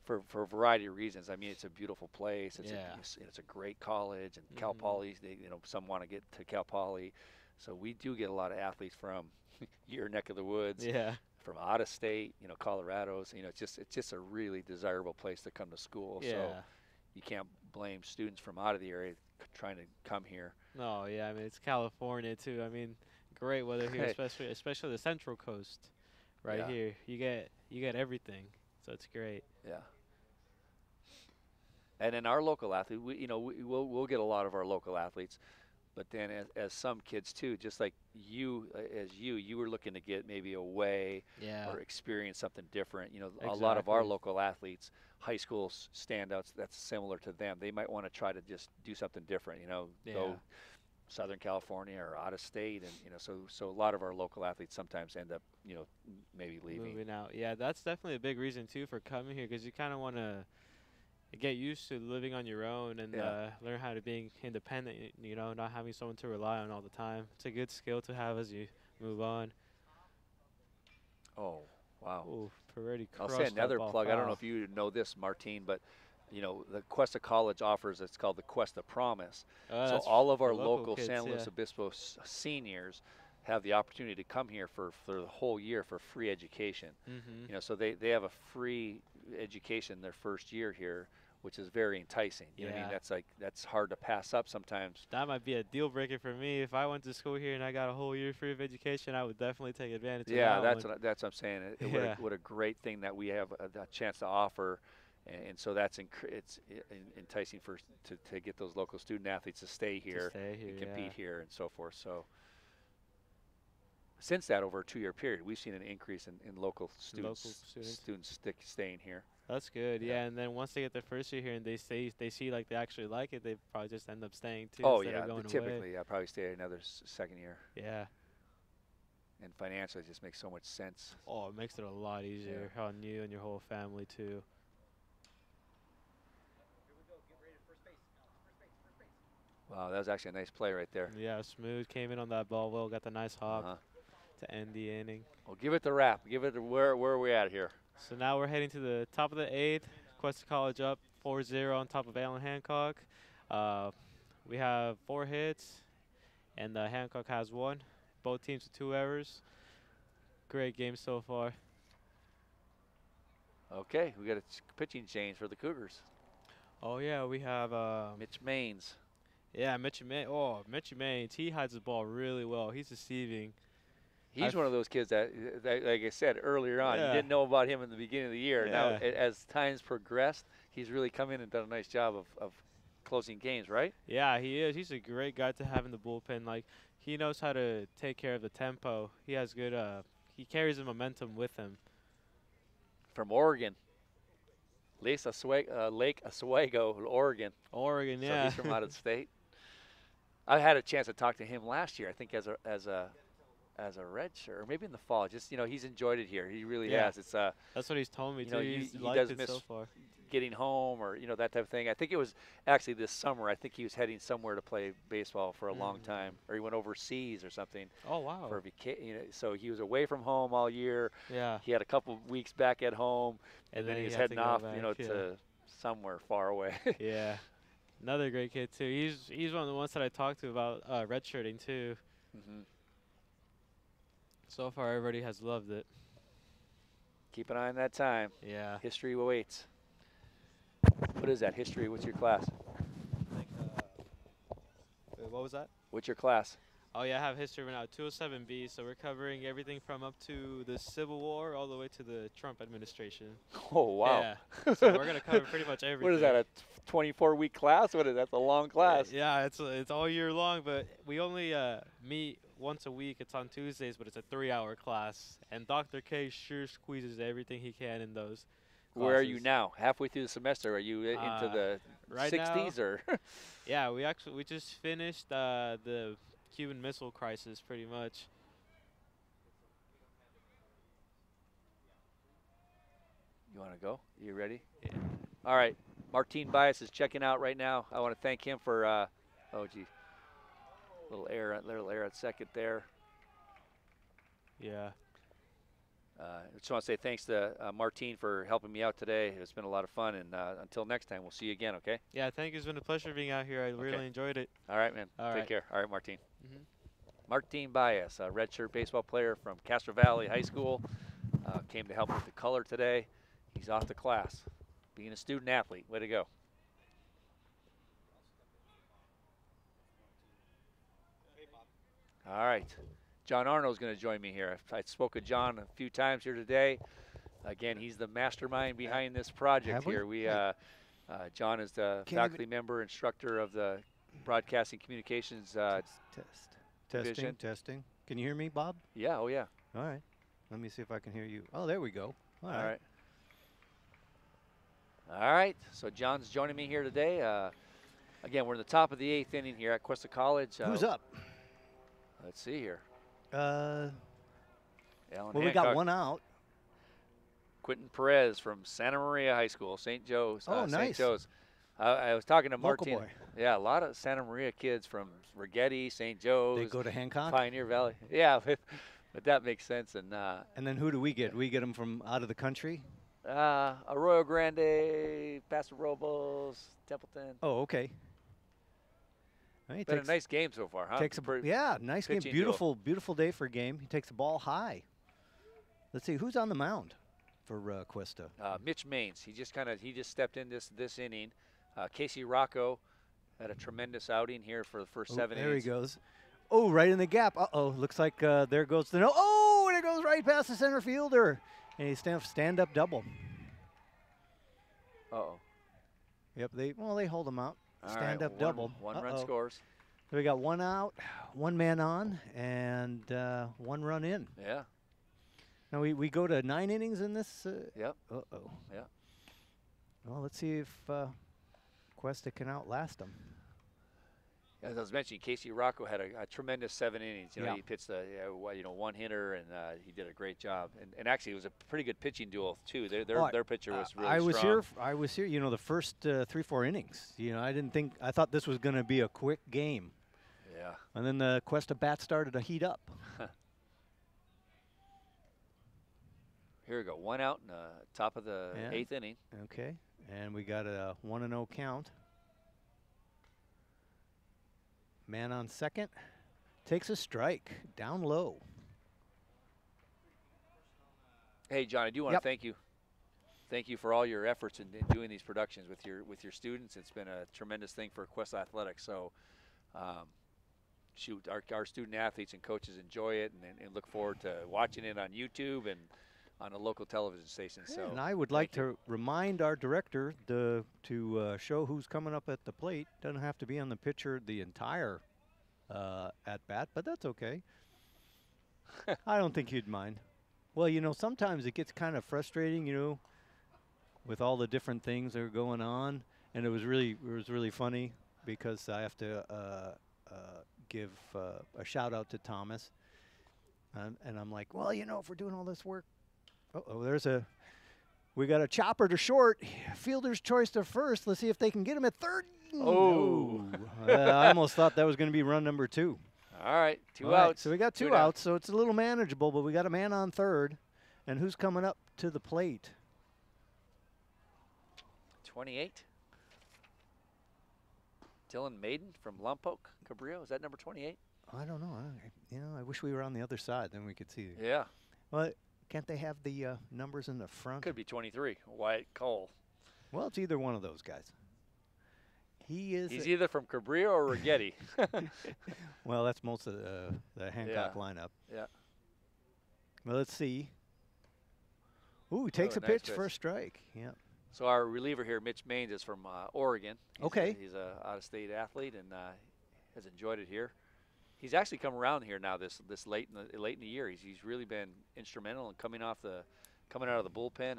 for a variety of reasons. I mean, it's a beautiful place. It's a great college, and Cal Poly. Some want to get to Cal Poly, so we do get a lot of athletes from your neck of the woods. Yeah. From out of state, Colorado's. It's just a really desirable place to come to school. Yeah. So you can't blame students from out of the area trying to come here. No, yeah. I mean, it's California too. I mean, great weather here, especially the Central Coast, right here. You get everything, so it's great. Yeah. And then our local athlete, we'll get a lot of our local athletes, but then as some kids too, just like you were looking to get maybe away or experience something different. A lot of our local athletes, high school standouts, that's similar to them. They might want to try to just do something different. Go Southern California or out of state, and so a lot of our local athletes sometimes end up maybe leaving. Moving out. Yeah, that's definitely a big reason too for coming here, because you kind of want to get used to living on your own and learn how to be independent, not having someone to rely on all the time. It's a good skill to have as you move on. Oh, wow. Ooh, I'll say another plug. I don't know if you know this, Martine, but the Cuesta College offers, it's called the Cuesta Promise. So all of our local kids, San Luis Obispo seniors have the opportunity to come here for the whole year for free education. So they have a free education their first year here, which is very enticing. You know what I mean? That's hard to pass up sometimes. That might be a deal breaker for me. If I went to school here and I got a whole year free of education, I would definitely take advantage of that. Yeah, that's what I'm saying. What a great thing that we have a chance to offer, and so it's enticing to get those local student athletes to stay here and compete here and so forth. So since that, over a 2-year period, we've seen an increase in local students staying here. That's good, and then once they get their first year here and they see like they actually like it, they probably just end up staying too. Oh yeah, typically I'll probably stay another second year. Yeah. And financially, it just makes so much sense. Oh, it makes it a lot easier on you and your whole family too. Wow, that was actually a nice play right there. Yeah, smooth, came in on that ball well, got the nice hop to end the inning. Well, give it the wrap. Give it where are we at here? So now we're heading to the top of the 8th. Cuesta College up 4-0 on top of Allen Hancock. We have 4 hits, and Hancock has 1. Both teams with 2 errors. Great game so far. Okay, we got a pitching change for the Cougars. Oh yeah, we have Mitch Maines. Yeah, Mitch Maines. He hides the ball really well. He's deceiving. He's one of those kids that, like I said earlier on, you didn't know about him in the beginning of the year. Now, as time's progressed, he's really come in and done a nice job of closing games, right? Yeah, he is. He's a great guy to have in the bullpen. Like, he knows how to take care of the tempo. He has good. He carries the momentum with him. From Oregon, Lake Oswego, Oregon. Oregon, so he's from out of state. I had a chance to talk to him last year. I think as a red shirt, or maybe in the fall. Just he's enjoyed it here. He really has. It's that's what he's told me too. He liked does it miss so far. Getting home or that type of thing. I think it was actually this summer. I think he was heading somewhere to play baseball for a long time, or he went overseas or something. Oh wow! For so he was away from home all year. Yeah. He had a couple weeks back at home, and then he was heading off, to somewhere far away. Yeah. Another great kid too. He's one of the ones that I talked to about redshirting too. So far, everybody has loved it. Keep an eye on that time. Yeah. History awaits. What is that? History? What's your class? Wait, what was that? What's your class? Oh yeah, I have history right now. 207B. So we're covering everything from up to the Civil War all the way to the Trump administration. Oh, wow. Yeah. So we're gonna cover pretty much everything. What is that, a 24-week class? What is that? That's a long class. Yeah, it's all year long, but we only meet once a week. It's on Tuesdays, but it's a 3-hour class, and Dr. K sure squeezes everything he can in those classes. Where are you now? Halfway through the semester? Are you into the right 60s now, or? Yeah, we just finished the Cuban Missile Crisis, pretty much. You want to go? You ready? Yeah. All right. Martin Bias is checking out right now. I want to thank him for, oh, gee, little error at second there. Yeah. I just want to say thanks to Martin for helping me out today. It's been a lot of fun, and until next time, we'll see you again, okay? Yeah, thank you. It's been a pleasure being out here. I really enjoyed it. All right, man. All Take right. care. All right, Martin. Mm-hmm. Martin Bias, a redshirt baseball player from Castro Valley High School, came to help with the color today. He's off to class, being a student athlete. Way to go. All right. John Arnold's going to join me here. I spoke with John a few times here today. Again, he's the mastermind behind this project here. John is the faculty member, instructor of the Broadcasting Communications division. Testing. Can you hear me, Bob? Yeah, oh yeah. All right. Let me see if I can hear you. Oh, there we go. All right. All right. So John's joining me here today. Again, we're in the top of the 8th inning here at Cuesta College. Who's up? Let's see here. Well, Hancock. we got one out. Quentin Perez from Santa Maria High School, St. Joe's. Oh, nice. St. Joe's. I was talking to Local Martin. boy. Yeah, a lot of Santa Maria kids from Rigetti, St. Joe's. They go to Hancock? Pioneer Valley. Yeah, but that makes sense. And then who do we get? We get them from out of the country? Arroyo Grande, Paso Robles, Templeton. Oh, okay. Right, Been a nice game so far, huh? Nice game. Beautiful day for a game. He takes the ball high. Let's see, who's on the mound for Cuesta? Mitch Maines. He just stepped in this inning. Casey Rocco had a tremendous outing here for the first 7 innings. There he goes. Oh, right in the gap. Uh-oh, looks like there goes the oh, and it goes right past the center fielder. And he stand-up double. Uh-oh. Yep, they hold him out. Stand-up double. double. One run scores. So we got one out, one man on, and 1 run in. Yeah. Now we go to 9 innings in this. Yep. Uh-oh. Yeah. Well, let's see if Cuesta can outlast them. As I was mentioning, Casey Rocco had a tremendous 7 innings. He pitched one hitter, and he did a great job. And actually, it was a pretty good pitching duel too. Their pitcher was really strong. I was here. The first 3-4 innings. I thought this was going to be a quick game. Yeah. And then the Cuesta bat started to heat up. Here we go. 1 out in the top of the 8th inning. Okay. And we got a 1-0 count. Man on second. Takes a strike. Down low. Hey, John, I do want to thank you. Thank you for all your efforts in doing these productions with your students. It's been a tremendous thing for Cuesta Athletics. So, our student athletes and coaches enjoy it and look forward to watching it on YouTube and on a local television station. So, and I would like to remind our director to show who's coming up at the plate. Doesn't have to be on the pitcher the entire at bat, but that's okay. I don't think you'd mind. Well, sometimes it gets kind of frustrating, with all the different things that are going on, and it was really funny because I have to give a shout out to Thomas, and I'm like, well, if we're doing all this work. We got a chopper to short, fielder's choice to first. Let's see if they can get him at third. Oh. I almost thought that was going to be run number 2. All right, two outs. So we got two outs, so it's a little manageable, but we got a man on third. And who's coming up to the plate? 28. Dylan Maiden from Lompoc, Cabrillo. Is that number 28? I don't know. I wish we were on the other side, then we could see. Yeah. Well, can't they have the numbers in the front? Could be 23. Wyatt Cole. Well, it's either one of those guys. He is. He's either from Cabrillo or Rigetti. Well, that's most of the Hancock Yeah. lineup. Yeah. Well, let's see. Ooh, he takes a nice pitch pitch. for a strike. Yeah. So our reliever here, Mitch Maines, is from Oregon. Okay. He's a out-of-state athlete and has enjoyed it here. He's actually come around here now this late in the year. He's really been instrumental in coming out of the bullpen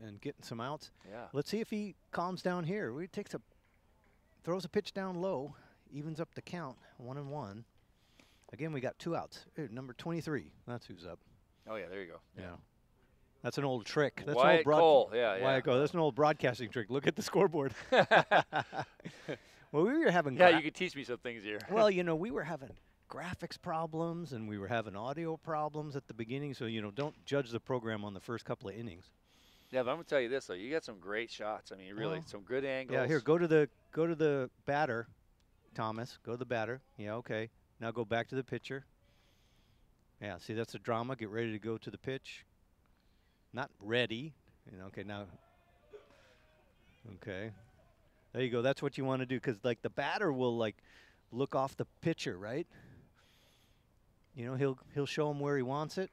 and getting some outs. yeah. Let's see if he calms down here. He throws a pitch down low, evens up the count, 1-1. Again, we got 2 outs. Number 23. That's who's up. Oh yeah, there you go. Yeah. That's an old trick. That's Wyatt an old Cole. Yeah, yeah. Wyatt Cole. That's an old broadcasting trick. Look at the scoreboard. Well, we were having. Yeah, you could teach me some things here. Well, we were having graphics problems and we were having audio problems at the beginning. So don't judge the program on the first couple of innings. Yeah, but I'm gonna tell you this though. You got some great shots. I mean, really, some good angles. Yeah, here, go to the batter, Thomas. Go to the batter. Yeah, okay. Now go back to the pitcher. Yeah, see, that's a drama. Get ready to go to the pitch. Not ready. Okay, now. Okay. There you go. That's what you want to do because, the batter will, look off the pitcher, right? He'll show him where he wants it.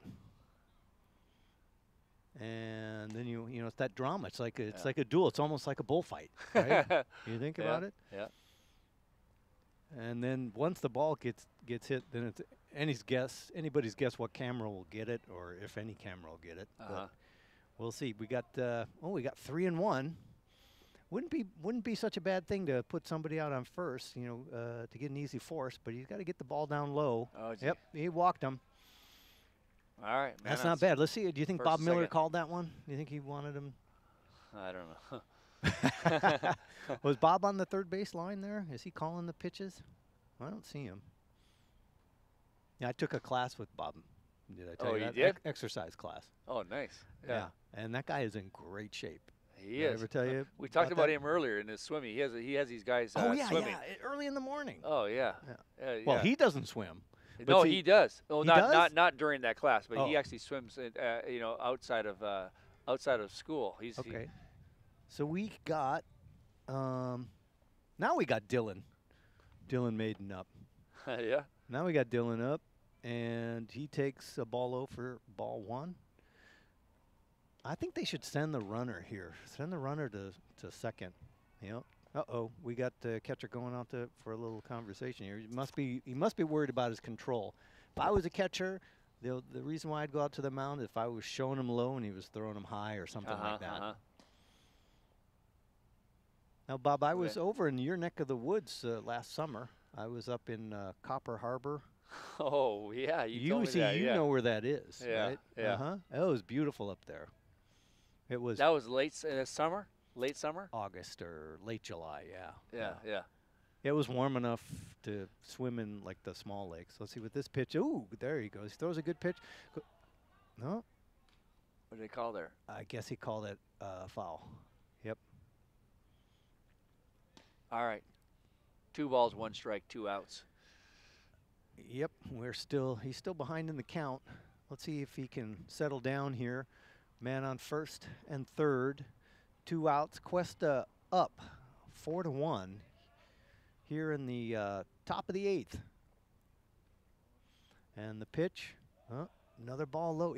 And then it's that drama. It's like a duel. It's almost like a bullfight, right? You think about it? Yeah. And then once the ball gets hit, then it's anybody's guess what camera will get it, or if any camera will get it. But we'll see. We got 3-1. Wouldn't be such a bad thing to put somebody out on first, to get an easy force. But he's got to get the ball down low. Oh, gee. Yep, he walked him. All right, man. That's not bad. Let's see. Do you think first Bob and Miller second. called that one? Do you think he wanted him? I don't know. Was Bob on the third base line there? Is he calling the pitches? I don't see him. Yeah, I took a class with Bob. Did I tell you that? did? Exercise class. Oh, nice. Yeah. And that guy is in great shape. He Did I is. ever tell you? We talked about that? him earlier in his swimming. He has these guys Yeah, swimming. early in the morning. Oh yeah. Well, yeah. he doesn't swim. No, see, he does. Oh, he not does? not during that class, but he Oh. actually swims. Outside of school. He's Okay. So we got now we got Dylan. Dylan Maiden up. Yeah. Now we got Dylan up, and he takes a ball low for ball 1. I think they should send the runner here. Send the runner to second. Uh-oh, we got the catcher going out for a little conversation here. He must be worried about his control. If I was a catcher, the reason why I'd go out to the mound if I was showing him low and he was throwing him high or something like that. Now, Bob, I was over in your neck of the woods last summer. I was up in Copper Harbor. Oh yeah, you told me that. You Yeah. know where that is, Yeah, right? yeah. It was beautiful up there. It was That was late summer. Late summer. August or late July, yeah. Yeah. It was warm enough to swim in the small lakes. Let's see with this pitch. Ooh, there he goes. He throws a good pitch. No, What do they call there? I guess he called it foul. Yep. All right. 2 balls, 1 strike, 2 outs. Yep. He's still behind in the count. Let's see if he can settle down here. Man on first and third. 2 outs. Cuesta up 4-1 here in the top of the 8th. And the pitch, another ball low.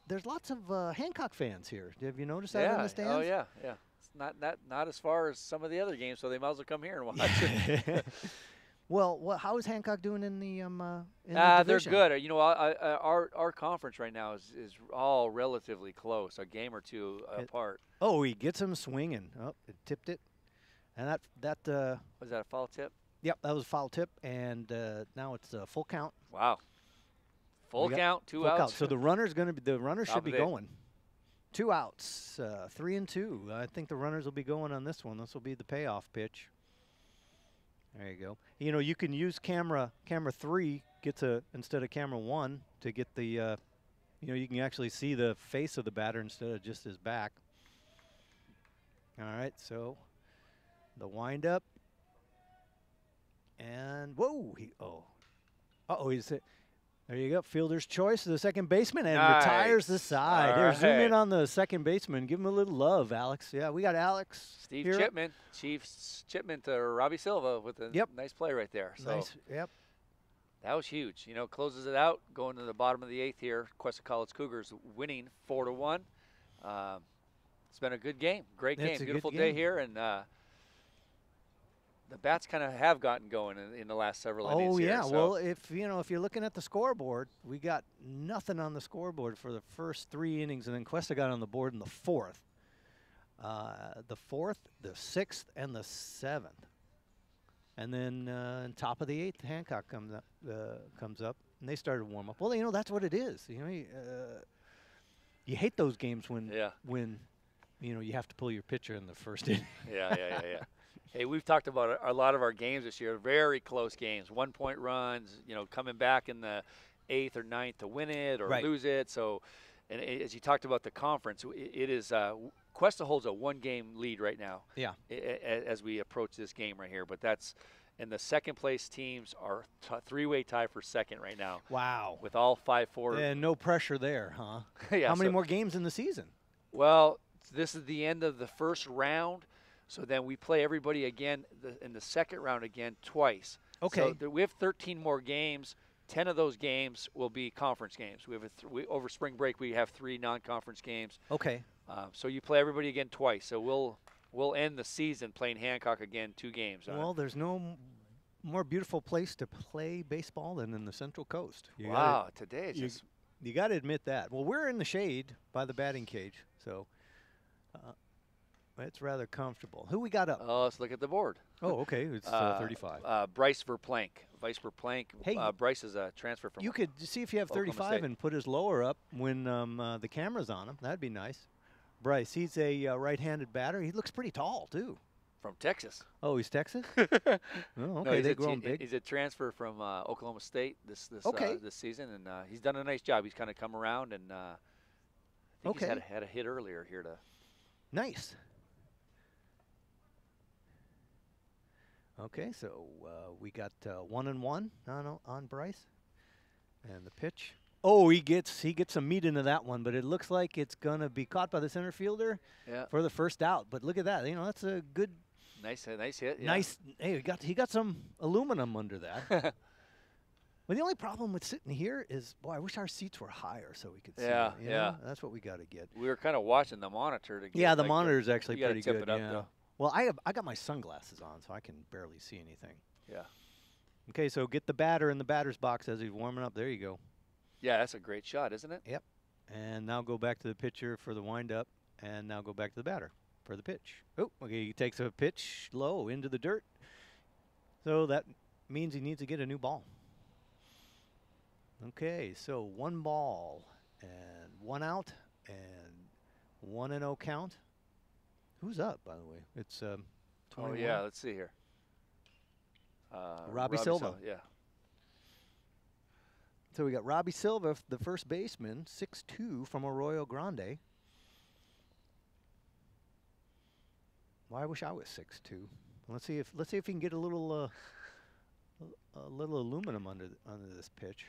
There's lots of Hancock fans here. Have you noticed that in the stands? Oh yeah. It's not as far as some of the other games, so they might as well come here and watch it. Well, how is Hancock doing in the They're division? good. Our conference right now is all relatively close, a game or 2 apart. Oh, he gets him swinging. Oh, it tipped it. And that Was that a foul tip? Yep, that was a foul tip, and now it's a full count. Wow. Full count, 2 outs. Count. So the runner should be of it. going. 2 outs, 3-2. I think the runners will be going on this one. This will be the payoff pitch. There you go. You can use camera 3 instead of camera 1 to get the you can actually see the face of the batter instead of just his back. All right, so the windup. And whoa, he's hit. There you go. Fielder's choice to the second baseman and Nice. retires the side. All Here, zoom in right. on the second baseman. Give him a little love, Alex. Yeah, we got Alex. Steve here. Chipman, Chiefs Chipman to Robbie Silva with a nice play right there. So Nice. Yep. that was huge. You know, closes it out, going to the bottom of the 8th here. Cuesta College Cougars winning 4-1. It's been a good game, great It's game, a good beautiful day game. here, and the bats kind of have gotten going in the last several innings. Oh here, yeah. so. Well, if you're looking at the scoreboard, we got nothing on the scoreboard for the first 3 innings, and then Cuesta got on the board in the 4th. The 4th, the 6th, and the 7th, and then on top of the 8th, Hancock comes up, and they started warm up. Well, you know that's what it is. You know, you hate those games when you have to pull your pitcher in the first inning. Yeah. Hey, we've talked about a lot of our games this year, very close games, 1-point runs, you know, coming back in the 8th or 9th to win it or Right. lose it. So, and as you talked about the conference, it is Cuesta holds a 1-game lead right now. Yeah. As we approach this game right here, but and the second place teams are 3-way tie for second right now. Wow. With all 5-4. And no pressure there, huh? Yeah, How many more games in the season? Well, this is the end of the first round. So then we play everybody again in the second round again twice. Okay. So we have 13 more games. 10 of those games will be conference games. We have over spring break we have 3 non-conference games. Okay. So you play everybody again twice. So we'll end the season playing Hancock again 2 games. Well, there's no more beautiful place to play baseball than in the Central Coast. Wow, today it's just you got to admit that. Well, we're in the shade by the batting cage, so it's rather comfortable. Who we got up? Oh, let's look at the board. Oh, okay. It's 35. Bryce Verplank. Hey, Bryce is a transfer from. You could see if you have Oklahoma 35 State. and put his lower up when the camera's on him. That'd be nice. Bryce, he's a right-handed batter. He looks pretty tall, too. From Texas. Oh, he's Texas? Oh, okay. No, They grow him big. He's a transfer from Oklahoma State this season, and he's done a nice job. He's kind of come around, and I think he's had a hit earlier here to. Nice. Okay, so we got 1-1 on Bryce, and the pitch. Oh, he gets some meat into that one, but it looks like it's gonna be caught by the center fielder for the first out. But look at that, that's a good, nice hit. Yeah. nice. Hey, he got some aluminum under that. But the only problem with sitting here is, boy, I wish our seats were higher so we could see. Yeah, it, you know? That's what we got to get. We were kind of watching the monitor to get. Yeah, the monitor's actually you gotta pretty tip good. it up, Yeah. though. Well, I got my sunglasses on, so I can barely see anything. Yeah. Okay, so get the batter in the batter's box as he's warming up. There you go. Yeah, that's a great shot, isn't it? Yep. And now go back to the pitcher for the windup, and now go back to the batter for the pitch. Oh, okay, he takes a pitch low into the dirt. So that means he needs to get a new ball. Okay, so 1 ball and 1 out and 1-0 count. Who's up, by the way? It's 21. Oh yeah, let's see here. Robbie Silva. Yeah. So we got Robbie Silva, the first baseman, 6'2", from Arroyo Grande. Well, I wish I was 6'2". Let's see if he can get a little aluminum under this pitch.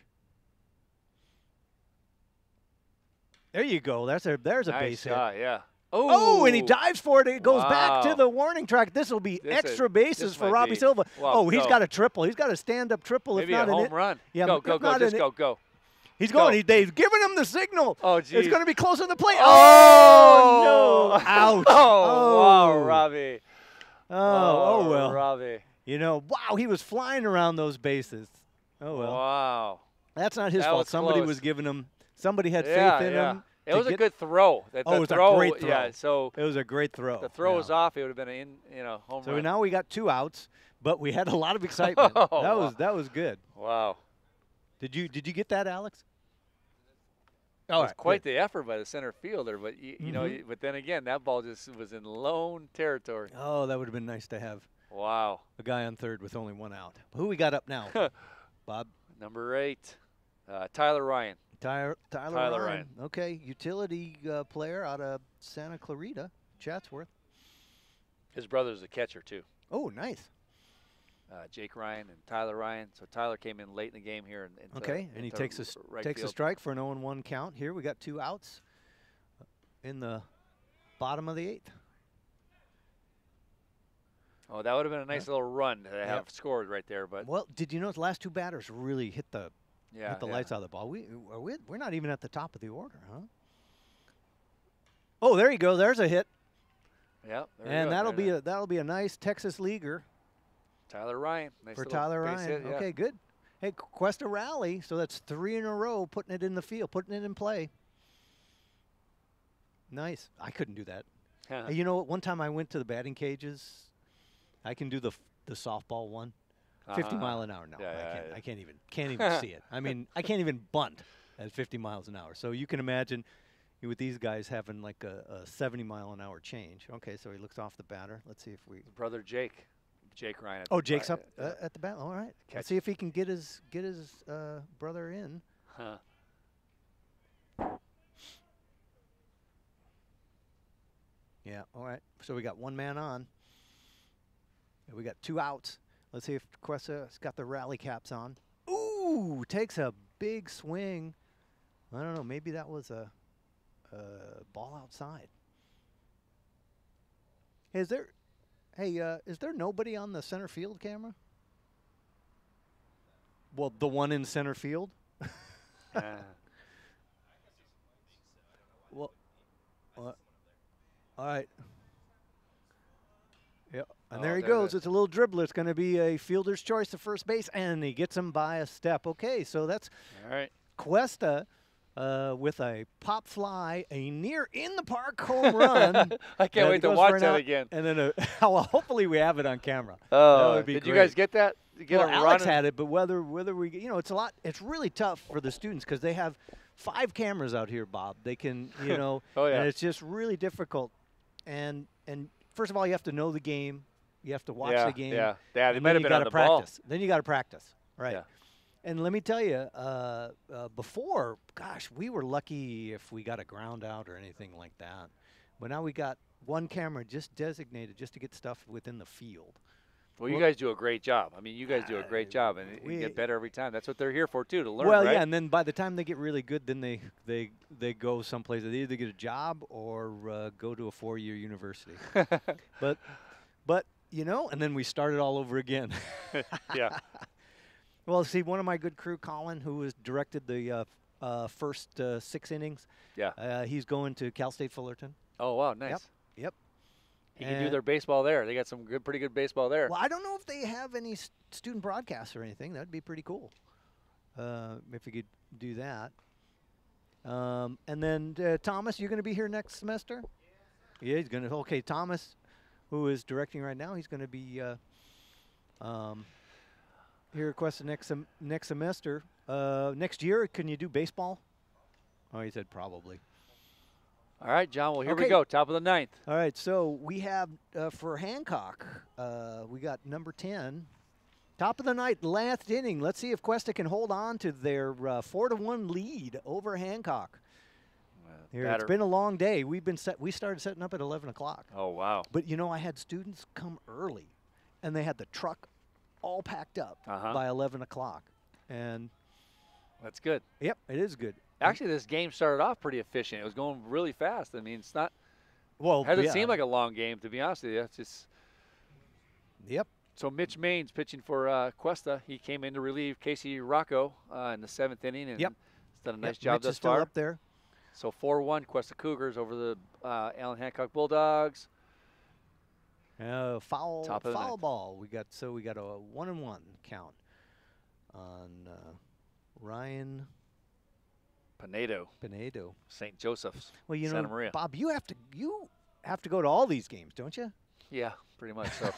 There you go. There's a Nice base shot, hit. yeah. Oh, and he dives for it. It goes back to Wow. the warning track. This will be extra bases this for might Robbie be- Silva. well, Oh, he's go. got a triple. He's got a stand-up triple. Maybe if a not home an run. Yeah, go, if go, not just an go. He's Go. going. They've given him the signal. Oh, geez. It's going to be close to the plate. Oh, no! Ouch! Oh, wow, Robbie. Oh, well. Robbie. Wow, he was flying around those bases. Oh well. Wow. That's not his That fault. was Somebody close. was giving him. Somebody had Yeah, faith in yeah. him. It was a good throw. It was a great throw. Yeah, so It was a great throw. the throw yeah. was off. It would have been home So run. now we got 2 outs, but we had a lot of excitement. Oh, that was good. Wow. Did you get that, Alex? It was quite the effort by the center fielder, but Mhm. but then again, that ball just was in lone territory. Oh, that would have been nice to have Wow. a guy on third with only 1 out. Who we got up now, Bob? Number 8, Tyler Ryan. Tyler Ryan. Okay, utility player out of Santa Clarita, Chatsworth. His brother's a catcher too. Oh, nice. Jake Ryan and Tyler Ryan. So Tyler came in late in the game here. And he takes a right takes a field. strike for an 0-1 count. Here we got 2 outs in the bottom of the 8th. Oh, that would have been a nice little run to have scored right there. But well, did you notice the last 2 batters really hit the lights out of the ball? We're not even at the top of the order, huh? Oh, there you go. There's a hit. Yep. And that'll be a nice Texas leaguer. Tyler Ryan. Nice for Tyler Ryan. Hit, yeah. Okay, good. Hey, Cuesta rally. So that's 3 in a row, putting it in the field, putting it in play. Nice. I couldn't do that. Hey, you know what? One time I went to the batting cages. I can do the softball one. 50 mile an hour. No, I can't even see it. I mean, I can't even bunt at 50 miles an hour. So you can imagine with these guys having like a 70 mile an hour change. Okay, so he looks off the batter. Let's see if we. Brother Jake Ryan. Jake's up at the bat. All right. Let's see if he can get his brother in. Huh. Yeah. All right. So we got 1 man on. We got 2 outs. Let's see if Cuesta's got the rally caps on. Ooh, takes a big swing. I don't know. Maybe that was a ball outside. Is there nobody on the center field camera? Well, the one in center field? Well, all right. Yep. And there he goes. It's a little dribbler. It's going to be a fielder's choice to first base, and he gets him by a step. Okay, so that's all right. Cuesta with a pop fly, a near in the park home run. I can't wait to watch that again. And then well, hopefully we have it on camera. Oh, that would be did great. You guys get that? Well, Alex had it, but whether we, it's a lot. It's really tough for the students because they have 5 cameras out here, Bob. They can, oh, yeah. And it's just really difficult. And first of all, you have to know the game. You have to watch the game. Yeah, they might have been on the practice. ball. Then you got to practice, right? Yeah. And let me tell you, before, gosh, we were lucky if we got a ground out or anything like that. But now we got 1 camera just designated just to get stuff within the field. Well, you guys do a great job. I mean, you guys do a great job, and you get better every time. That's what they're here for, too, to learn, well, right? yeah, and then by the time they get really good, then they go someplace. They either get a job or go to a 4-year university. but and then we start it all over again. Yeah. Well, see, one of my good crew, Colin, who has directed the first 6 innings, he's going to Cal State Fullerton. Oh, wow, nice. Yep. He can do their baseball there. They got some pretty good baseball there. Well, I don't know if they have any student broadcasts or anything. That'd be pretty cool if we could do that. And then, Thomas, you're going to be here next semester? Yeah, he's going to. Okay, Thomas, who is directing right now, he's going to be here at Cuesta next semester. Next year, can you do baseball? Oh, he said probably. All right, John. Well, here we go. Top of the 9th. All right. So we have for Hancock, we got number 10. Top of the 9th, last inning. Let's see if Cuesta can hold on to their 4-1 lead over Hancock. Here, it's been a long day. We started setting up at 11 o'clock. Oh, wow. But, I had students come early, and they had the truck all packed up by 11 o'clock. And that's good. Yep, it is good. Actually, this game started off pretty efficient. It was going really fast. I mean, it's not – well, it doesn't seem like a long game, to be honest with you. It's just – Yep. So Mitch Maines pitching for Cuesta. He came in to relieve Casey Rocco in the 7th inning and has done a nice job Mitch thus is still far. up there. So 4-1 Cuesta Cougars over the Allen Hancock Bulldogs. Foul ball. We got a 1-1 count on Ryan Pinedo. St. Joseph's. Well, Santa Maria. Bob, you have to go to all these games, don't you? Yeah, pretty much so.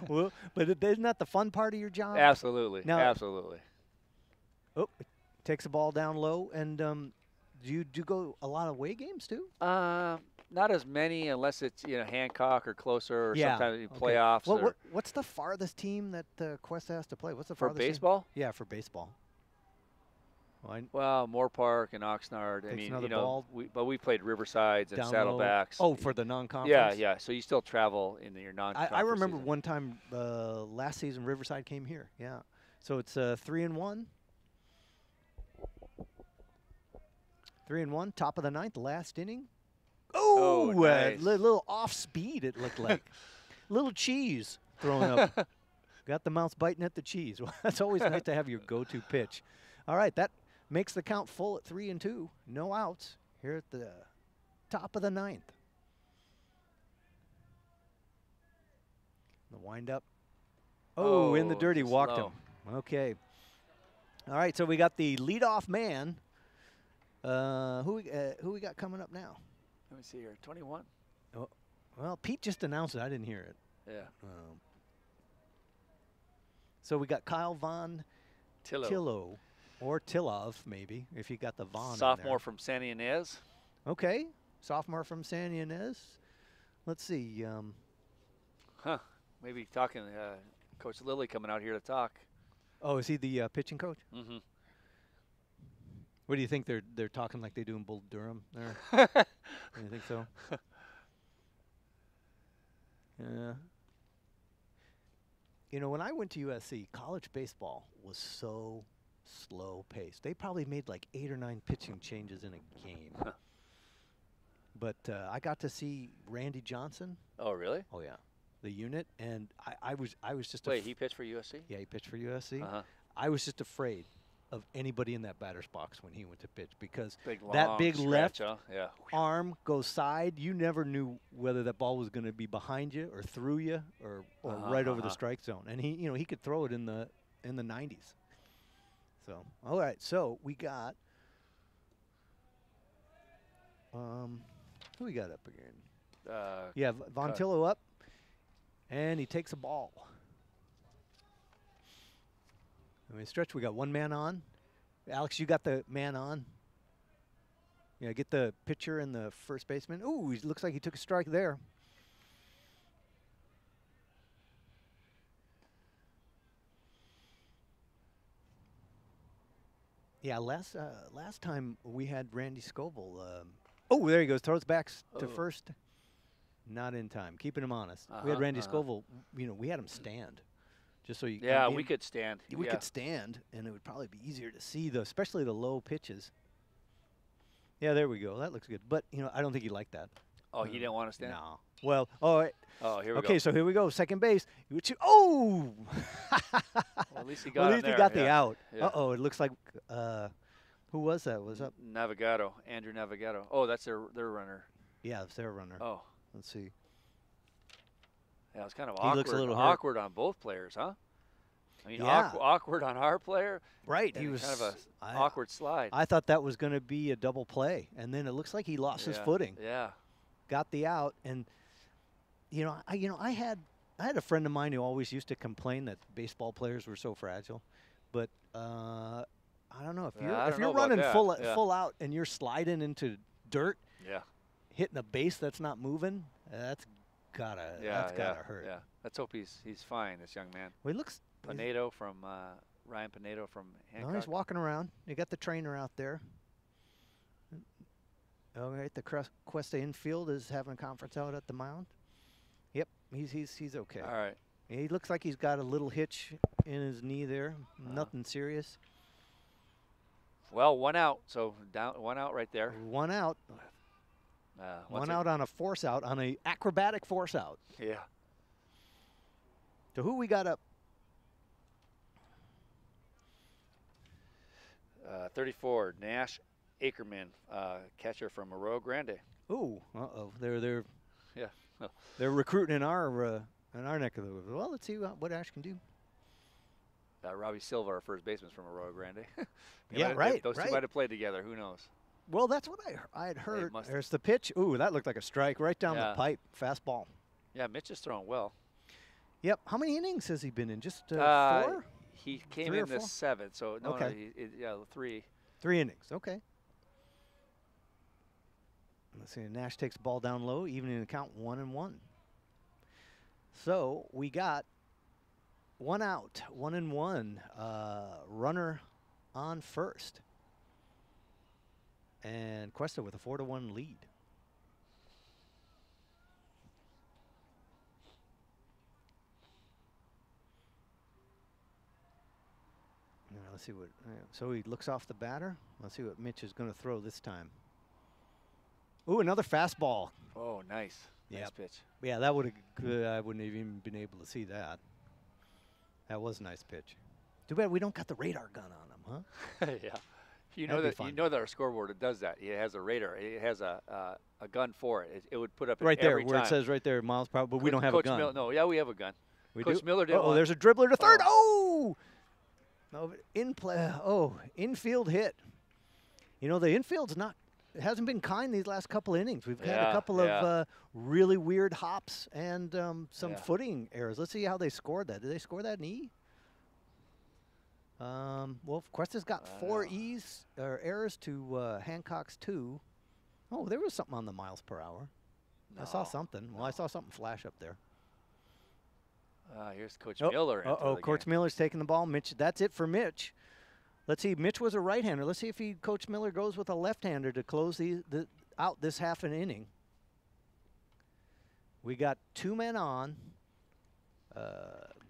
Well, but isn't that the fun part of your job? Absolutely. Now, absolutely. Oh, it takes the ball down low, and do you go a lot of away games too? Not as many, unless it's Hancock or closer, or sometimes okay. playoffs. Well, what's the farthest team that Cuesta has to play? What's the for farthest baseball? Team? Yeah, for baseball. Well, Moore Park and Oxnard. I Takes mean, another you know, ball. but we played Riversides and Down low. Saddlebacks. Oh, for the non-conference? Yeah, yeah. So you still travel in your non-conference I remember season. one time last season Riverside came here. Yeah. So it's 3-1. 3-1, top of the ninth, last inning. Oh, nice. little off speed it looked like. Little cheese thrown up. Got the mouse biting at the cheese. Well, that's always nice to have your go-to pitch. All right, that makes the count full at 3-2. No outs here at the top of the ninth. The windup. Oh, in the dirty, just walked low. him. Okay. All right, so we got the leadoff man. Who we got coming up now? Let me see here. 21. Oh, well, Pete just announced it. I didn't hear it. Yeah. So we got Kyle Von Tillo. or Tillov, maybe, if you got the Von. Sophomore from San Ynez. Okay, sophomore from San Ynez. Let's see. Huh. Maybe talking. Coach Lilly coming out here to talk. Oh, is he the pitching coach? Mm-hmm. What do you think they're talking like they do in Bull Durham there? You think so? Yeah. You know, when I went to USC, college baseball was so slow paced. They probably made like 8 or 9 pitching changes in a game. But I got to see Randy Johnson. Oh, really? Oh yeah, the unit, and I was just Wait, he pitched for USC? yeah, he pitched for USC. Uh-huh. I was just afraid of anybody in that batter's box when he went to pitch because That that big stretch, left huh? Yeah. arm goes side. You never knew whether that ball was going to be behind you or through you or right over the strike zone. And he could throw it in the 90s. So all right, so we got who we got up again? Yeah, Vontillo up, and he takes a ball. I mean, stretch. We got one man on. Alex, you got the man on. Yeah, get the pitcher and the first baseman. Ooh, he looks like he took a strike there. Yeah, last time we had Randy Scoble. Oh, there he goes. Throws back to first. Not in time. Keeping him honest. We had Randy Scoble. You know, we had him stand. Just so you. Yeah, we could stand. We could stand, and it would probably be easier to see especially the low pitches. Yeah, there we go. That looks good. But I don't think he liked that. Oh, he didn't want to stand. No. Well, all right. Oh, here we go. Okay, so here we go. Second base. Oh. Well, at least he got. Well, at least he got the out. Yeah. Uh-oh, it looks like. Who was that? Was up? Navigato, Andrew Navigato. Oh, that's their runner. Yeah, it's their runner. Oh, let's see. Yeah, it's kind of He awkward. looks a little hurt. Awkward on both players, huh? I mean, Yeah. awkward on our player. Right, And he was kind of a awkward slide. I thought that was going to be a double play, and then it looks like he lost his footing. Yeah. Got the out, and I had a friend of mine who always used to complain that baseball players were so fragile, but I don't know if you're running full out and you're sliding into dirt, hitting a base that's not moving, that's gotta hurt. Yeah, let's hope he's fine. This young man. Well, he looks Pinedo from Ryan Pinedo from Hancock. No, he's walking around. You got the trainer out there. All right, the Cuesta infield is having a conference out at the mound. Yep, he's okay. All right. He looks like he's got a little hitch in his knee there. Nothing serious. Well, one out. So one out right there. One out. One out on a force out, on a acrobatic force out. Yeah. So who we got up? 34, Nash Ackerman, catcher from Arroyo Grande. Ooh, they're Yeah. They're recruiting in our neck of the woods. Well, let's see what Ash can do. Robbie Silva, our first baseman from Arroyo Grande. Right. Those two might have played together. Who knows? Well, that's what I had heard. There's the pitch. Ooh, that looked like a strike right down the pipe. Fastball. Yeah, Mitch is throwing well. Yep. How many innings has he been in? Just 4? He came in the 7th, so no, okay. No, 3. 3 innings. Okay. Let's see. Nash takes the ball down low, evening the count 1-1. So we got 1 out, 1-1. Runner on first. and Cuesta with a 4-1 lead. Now, let's see what. So he looks off the batter. Let's see what Mitch is going to throw this time. Ooh, another fastball. Oh, nice. Nice Yep. pitch. Yeah, that would have. I wouldn't have even been able to see that. That was a nice pitch. Too bad we don't got the radar gun on him, huh? Yeah. You That'd know be that you fun. know that our scoreboard it does that. It has a radar. It has a gun for it. It would put up Right there, every where time. it says right there, miles per hour, but we don't have Coach a gun. No, yeah, we have a gun. We Coach do? Miller did Oh, one. there's a dribbler to third. Oh. Oh! No, in play. Oh, infield hit. You know, the infield's not. It hasn't been kind these last couple innings. We've had a Yeah, couple yeah. of really weird hops and some Yeah. footing errors. Let's see how they scored that. Did they score that in E? Well, Cuesta's got 4 E's or errors to Hancock's 2. Oh, there was something on the miles per hour. I saw No, something. Well, I saw something flash up there. Here's Coach Oh, Miller. into oh, the Coach game. Miller's taking the ball. Mitch, that's it for Mitch. Let's see. Mitch was a right-hander. Let's see if Coach Miller goes with a left-hander to close the out this half an inning. We got 2 men on,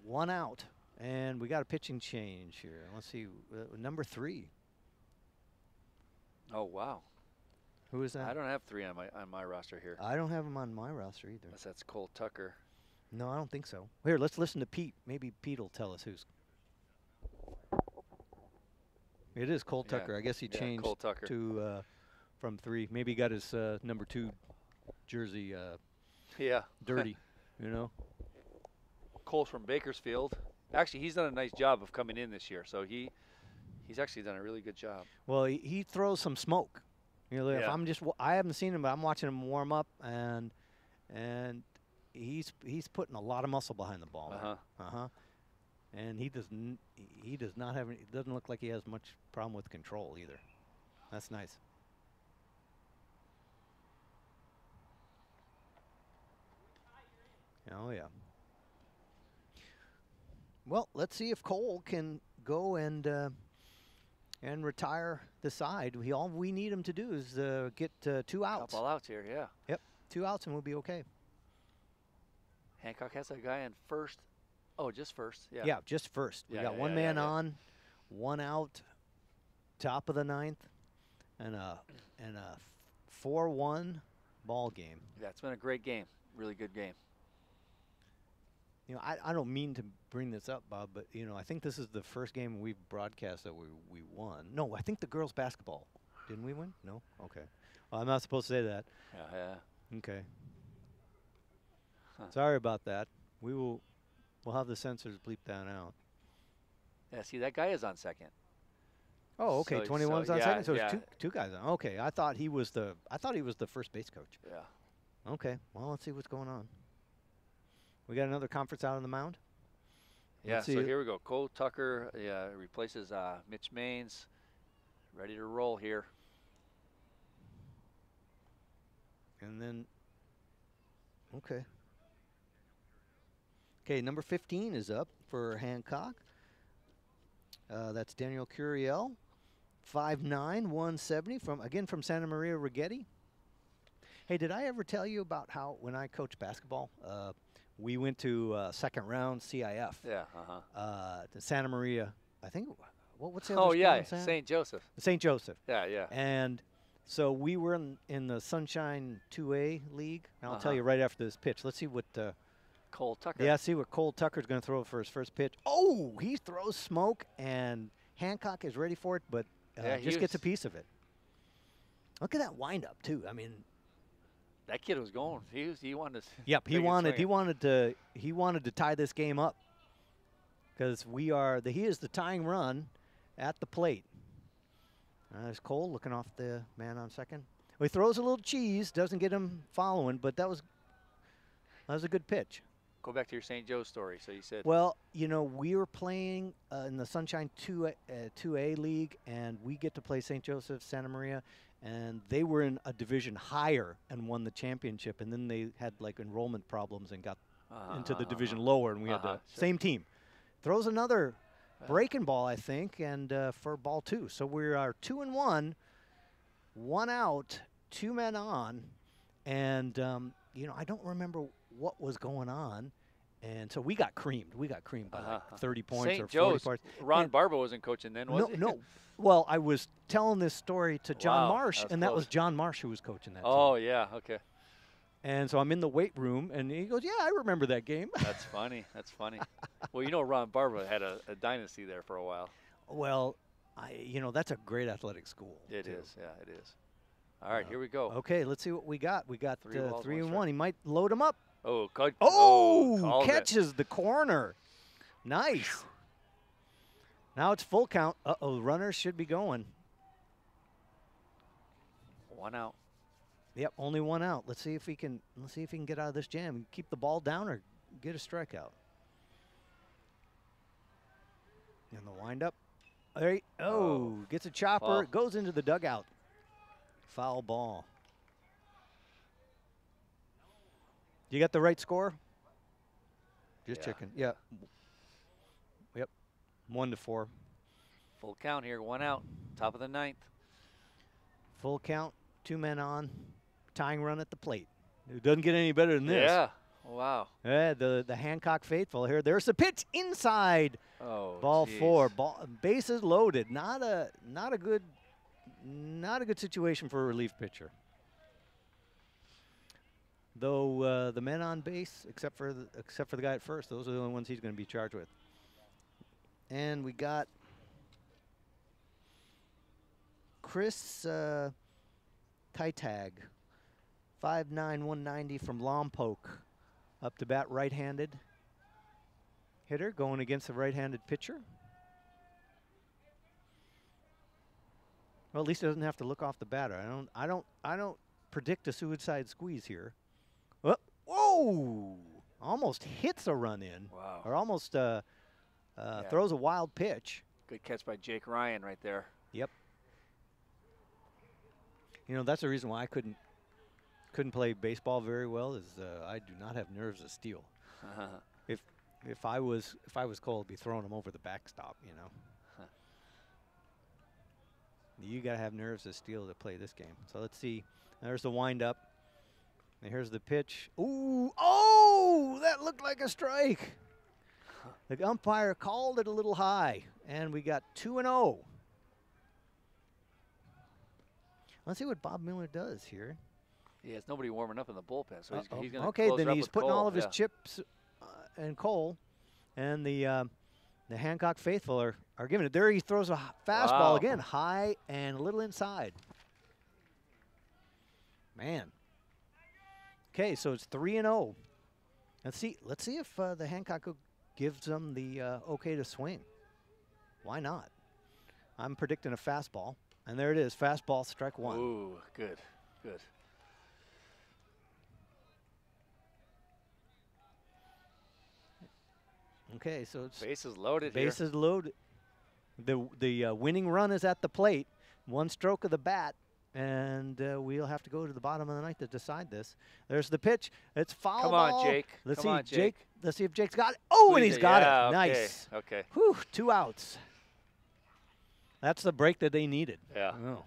1 out, and we got a pitching change here. Let's see, number 3. Oh wow. Who is that? I don't have 3 on my roster here. I don't have him on my roster either. Unless that's Cole Tucker. No, I don't think so. Here, let's listen to Pete. Maybe Pete will tell us who's. It is Cole Yeah, Tucker. I guess he yeah, changed Cole Tucker. to from 3. Maybe he got his number 2 jersey Yeah. dirty, you know. Cole's from Bakersfield. Actually, he's done a nice job of coming in this year. So he's actually done a really good job. Well, he throws some smoke. You know, if Yeah. I'm just I haven't seen him, but I'm watching him warm up, and he's putting a lot of muscle behind the ball. And he does not have any, it doesn't look like he has much problem with control either. That's nice. Oh yeah. Well, let's see if Cole can go and retire the side. All we need him to do is get 2 outs. Couple outs here, yeah. Yep, 2 outs and we'll be okay. Hancock has a guy in first. Oh, just first. Yeah. Yeah, just first. We Yeah, got yeah, 1 yeah, man yeah. on, 1 out, top of the 9th, and a 4-1 ball game. Yeah, it's been a great game. Really good game. You know, I don't mean to bring this up, Bob, but you know, I think this is the first game we've broadcast that we won. No, I think the girls basketball. Didn't we win? No? Okay. Well, I'm not supposed to say that. Yeah. Okay. Huh. Sorry about that. We'll have the censors bleep that out. Yeah, see, that guy is on second. Oh, okay. So- 21's so, on yeah, second. So yeah. it's two guys on. Okay, I thought he was the first base coach. Yeah. Okay. Well, let's see what's going on. We got another conference out on the mound. Yeah, Let's so see it. here we go. Cole Tucker replaces Mitch Maines. Ready to roll here. And then, okay. Okay, number 15 is up for Hancock. That's Daniel Curiel, 5'9", 170 from Santa Maria Rigetti. Hey, did I ever tell you about how when I coached basketball, we went to second round CIF. Yeah. To Santa Maria, I think. What's the Oh other yeah, school in St. Joseph. St. Joseph. Yeah. And so we were in the Sunshine 2A League. And I'll tell you right after this pitch. Let's see what. Cole Tucker. Yeah, see what Cole Tucker's going to throw for his first pitch. Oh, he throws smoke, and Hancock is ready for it, but Yeah, just gets a piece of it. Look at that windup too. I mean, That kid was going. He wanted to. yep, he take it wanted to tie this game up because he is the tying run at the plate. There's Cole looking off the man on second. Well, he throws a little cheese, doesn't get him following, but that was a good pitch. Go back to your St. Joe story. So you said. Well, you know, we were playing in the Sunshine 2A League, and we get to play St. Joseph, Santa Maria, and they were in a division higher and won the championship, and then they had like enrollment problems and got into the division lower, and we had the Sure. same team. Throws another breaking ball, I think, and for ball 2. So we are 2-1. 1 out, 2 men on, and you know, I don't remember what was going on, and so we got creamed. We got creamed by like 30 points St. or 40 Joe's. points. Ron And Barber wasn't coaching then, was he? no. Well, I was telling this story to John Wow, Marsh, that was and that close. was John Marsh who was coaching that team. Oh, yeah, okay. And so I'm in the weight room, and he goes, "Yeah, I remember that game." That's funny. That's funny. Well, you know, Ron Barber had a dynasty there for a while. Well, you know, that's a great athletic school. It too. is, yeah, it is. All right, here we go. Okay, let's see what we got. We got 3 balls, 3 1 and strike. 1. He might load him up. Oh, good. Oh, called it. catches the corner. Nice. Now it's full count. Uh-oh, runners should be going. 1 out. Yep, only 1 out. Let's see if he can get out of this jam. Keep the ball down or get a strikeout. And the windup. Gets a chopper. Foul. It goes into the dugout. Foul ball. You got the right score? Just Yeah. checking. Yeah. Yep. 1-4. Full count here, 1 out. Top of the 9th. Full count. 2 men on. Tying run at the plate. It doesn't get any better than this. Yeah. Wow. Yeah, the Hancock faithful here. There's the pitch inside. Oh, Ball geez. 4. Bases loaded. Not a good situation for a relief pitcher. Though the men on base, except for the guy at first, those are the only ones he's going to be charged with. And we got Chris Kaitag, 5'9", 190 from Lompoc, up to bat, right-handed hitter going against the right-handed pitcher. Well, at least he doesn't have to look off the batter. I don't predict a suicide squeeze here. Whoa! Almost hits a run in. Wow. Or almost throws a wild pitch. Good catch by Jake Ryan right there. Yep. You know, that's the reason why I couldn't play baseball very well, is I do not have nerves of steel. If I was Cole, I'd be throwing them over the backstop, you know. You got to have nerves of steel to play this game. So let's see. There's the windup. And here's the pitch. Ooh, oh, that looked like a strike. The umpire called it a little high, and we got 2-0. Let's see what Bob Miller does here. Yeah, it's nobody warming up in the bullpen, so he's going to okay, close then it up he's with putting Cole. all of his chips and Cole, and the Hancock faithful are giving it. There he throws a fastball Wow. again, high and a little inside. Man. Okay, so it's 3-0. Let's see if the Hancock gives them the okay to swing. Why not? I'm predicting a fastball, and there it is, fastball, strike 1. Ooh, good, good. Okay, so it's Bases loaded here. bases loaded. The winning run is at the plate. 1 stroke of the bat, and we'll have to go to the bottom of the ninth to decide this. There's the pitch. It's foul Come ball. on, Jake. Let's Come see, on, Jake. Let's see if Jake's got it. Oh, and he's got Yeah, it. okay, Nice. Okay. Whew, 2 outs. That's the break that they needed. Yeah. Oh.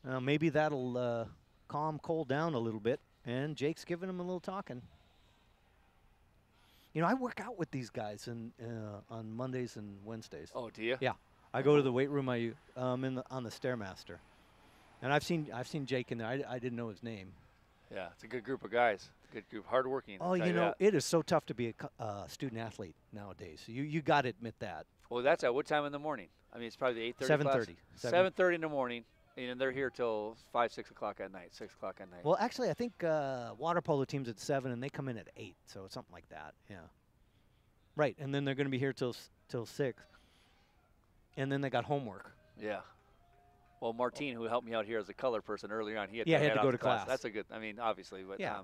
Yeah. Maybe that'll calm Cole down a little bit, and Jake's giving him a little talking. You know, I work out with these guys on Mondays and Wednesdays. Oh, do you? Yeah, I go to the weight room. On the Stairmaster, and I've seen Jake in there. I didn't know his name. Yeah, it's a good group of guys. Good group, hardworking. Oh, you know, it is so tough to be a student athlete nowadays. You got to admit that. Well, that's at what time in the morning? I mean, it's probably the 8:30 7:30. 7:30 in the morning, and they're here till 5, 6 o'clock at night. 6 o'clock at night. Well, actually, I think water polo team's at 7, and they come in at 8, so it's something like that. Yeah. Right, and then they're going to be here till 6, and then they got homework. Yeah. Well, Martine, who helped me out here as a color person earlier on, he had Yeah, to he had head to go off to class. class. That's a good. I mean, obviously, but Yeah.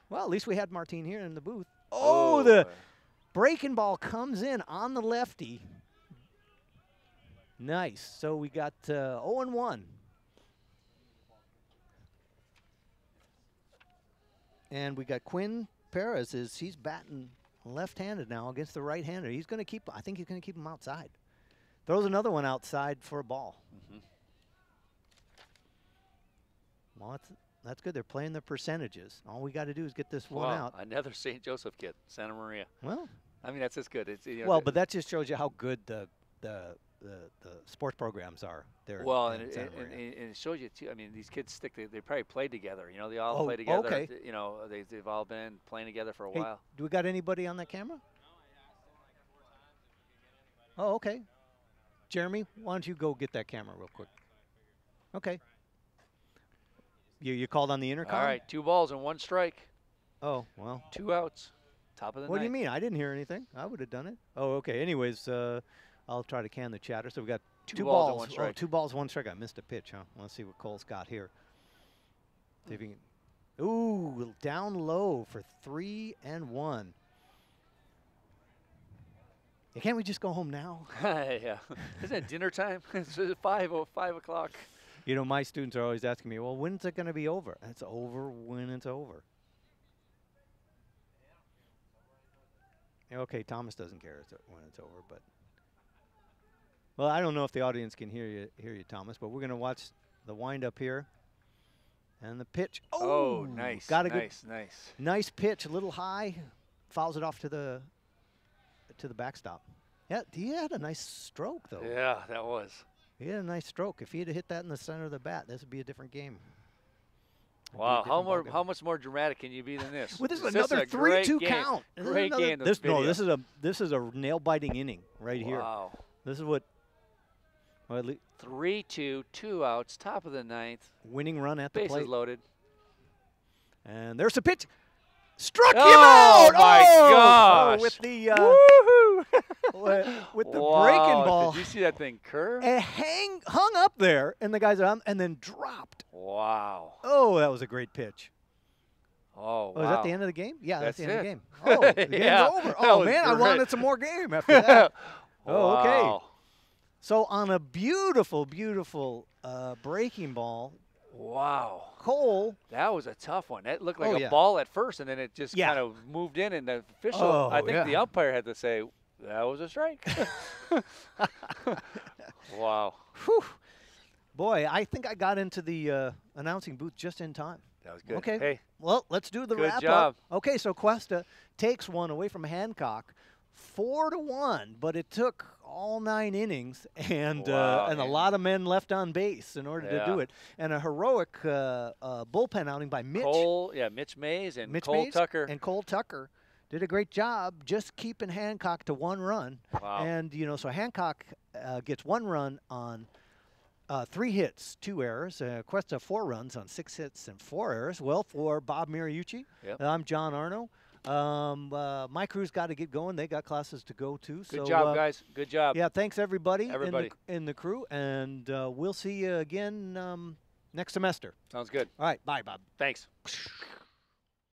Well, at least we had Martine here in the booth. oh, The breaking ball comes in on the lefty. Nice. So we got 0-1. And we got Quinn Perez. He's batting left-handed now against the right-hander. I think he's going to keep him outside. Throws another one outside for a ball. Well, that's good. They're playing the percentages. All we got to do is get this one out. Another St. Joseph kid, Santa Maria. Well, I mean, that's just good. It's, you know, well, but that just shows you how good the sports programs are there. Well, in and Santa Maria. it shows you too. I mean, these kids stick. They probably played together. You know, they all play together. Okay. You know, they've all been playing together for a Hey, while. do we got anybody on that camera? Oh, okay. Jeremy, why don't you go get that camera real quick? Okay. You called on the intercom? All right, 2 balls and 1 strike. Oh, well. 2 outs. Top of the What do you ninth. mean? I didn't hear anything. I would have done it. Oh, okay. Anyways, I'll try to can the chatter. So we got 2 balls and balls. 1 strike. 2 balls, 1 strike. I missed a pitch, huh? Let's see what Cole's got here. See if he can. Ooh, down low for 3-1. Yeah, can't we just go home now? Yeah. Isn't it dinner time? It's 5 o'clock. You know, my students are always asking me, well, when's it going to be over? It's over when it's over. Okay, Thomas doesn't care when it's over, but well, I don't know if the audience can hear you, Thomas. But we're going to watch the wind-up here, and the pitch. Oh, nice! Got a nice pitch, a little high, fouls it off to the backstop. Yeah, he had a nice stroke though. Yeah, that was. He had a nice stroke. If he had hit that in the center of the bat, this would be a different game. Wow, how much more dramatic can you be than this? Well, this is another 3-2 count. Great game. This is a nail-biting inning right here. Wow. This is what. Well, 3-2, 2 outs, top of the ninth. Winning run at the Bases plate. loaded. And there's a pitch. Struck him Oh out! My gosh! With the Woohoo! with the Wow, breaking ball. Did you see that thing curve? And hung up there, and the guys on, and then dropped. Wow. Oh, that was a great pitch. Oh, wow. Oh, is that the end of the game? Yeah, that's the end of the it. game. Oh, the game's Yeah, over. that Oh, was man, I great. wanted some more game after that. Oh, okay. Wow. So on a beautiful, beautiful breaking ball, Wow. Cole. That was a tough one. That looked like yeah. a ball at first, and then it just Yeah. kind of moved in, and the official, Oh, I think yeah. the umpire had to say, that was a strike. Wow. Whew. Boy, I think I got into the announcing booth just in time. That was good. Okay. Hey, Well, let's do the Good wrap job. up. Okay, so Cuesta takes one away from Hancock, 4-1, but it took all 9 innings and Wow, a and- lot of men left on base in order to do Yeah. it, and a heroic bullpen outing by Mitch Mitch Mays and Mitch Cole Mays Tucker. and Cole Tucker did a great job just keeping Hancock to 1 run. Wow. And so Hancock gets 1 run on 3 hits, 2 errors. Cuesta 4 runs on 6 hits and 4 errors. Well, for Bob Mariucci, Yep. I'm John Arno. My crew's got to get going. They got classes to go to. Good so, job, guys. Good job. Yeah, thanks everybody, Everybody. In the crew, and we'll see you again next semester. Sounds good. All right, bye, Bob. Thanks.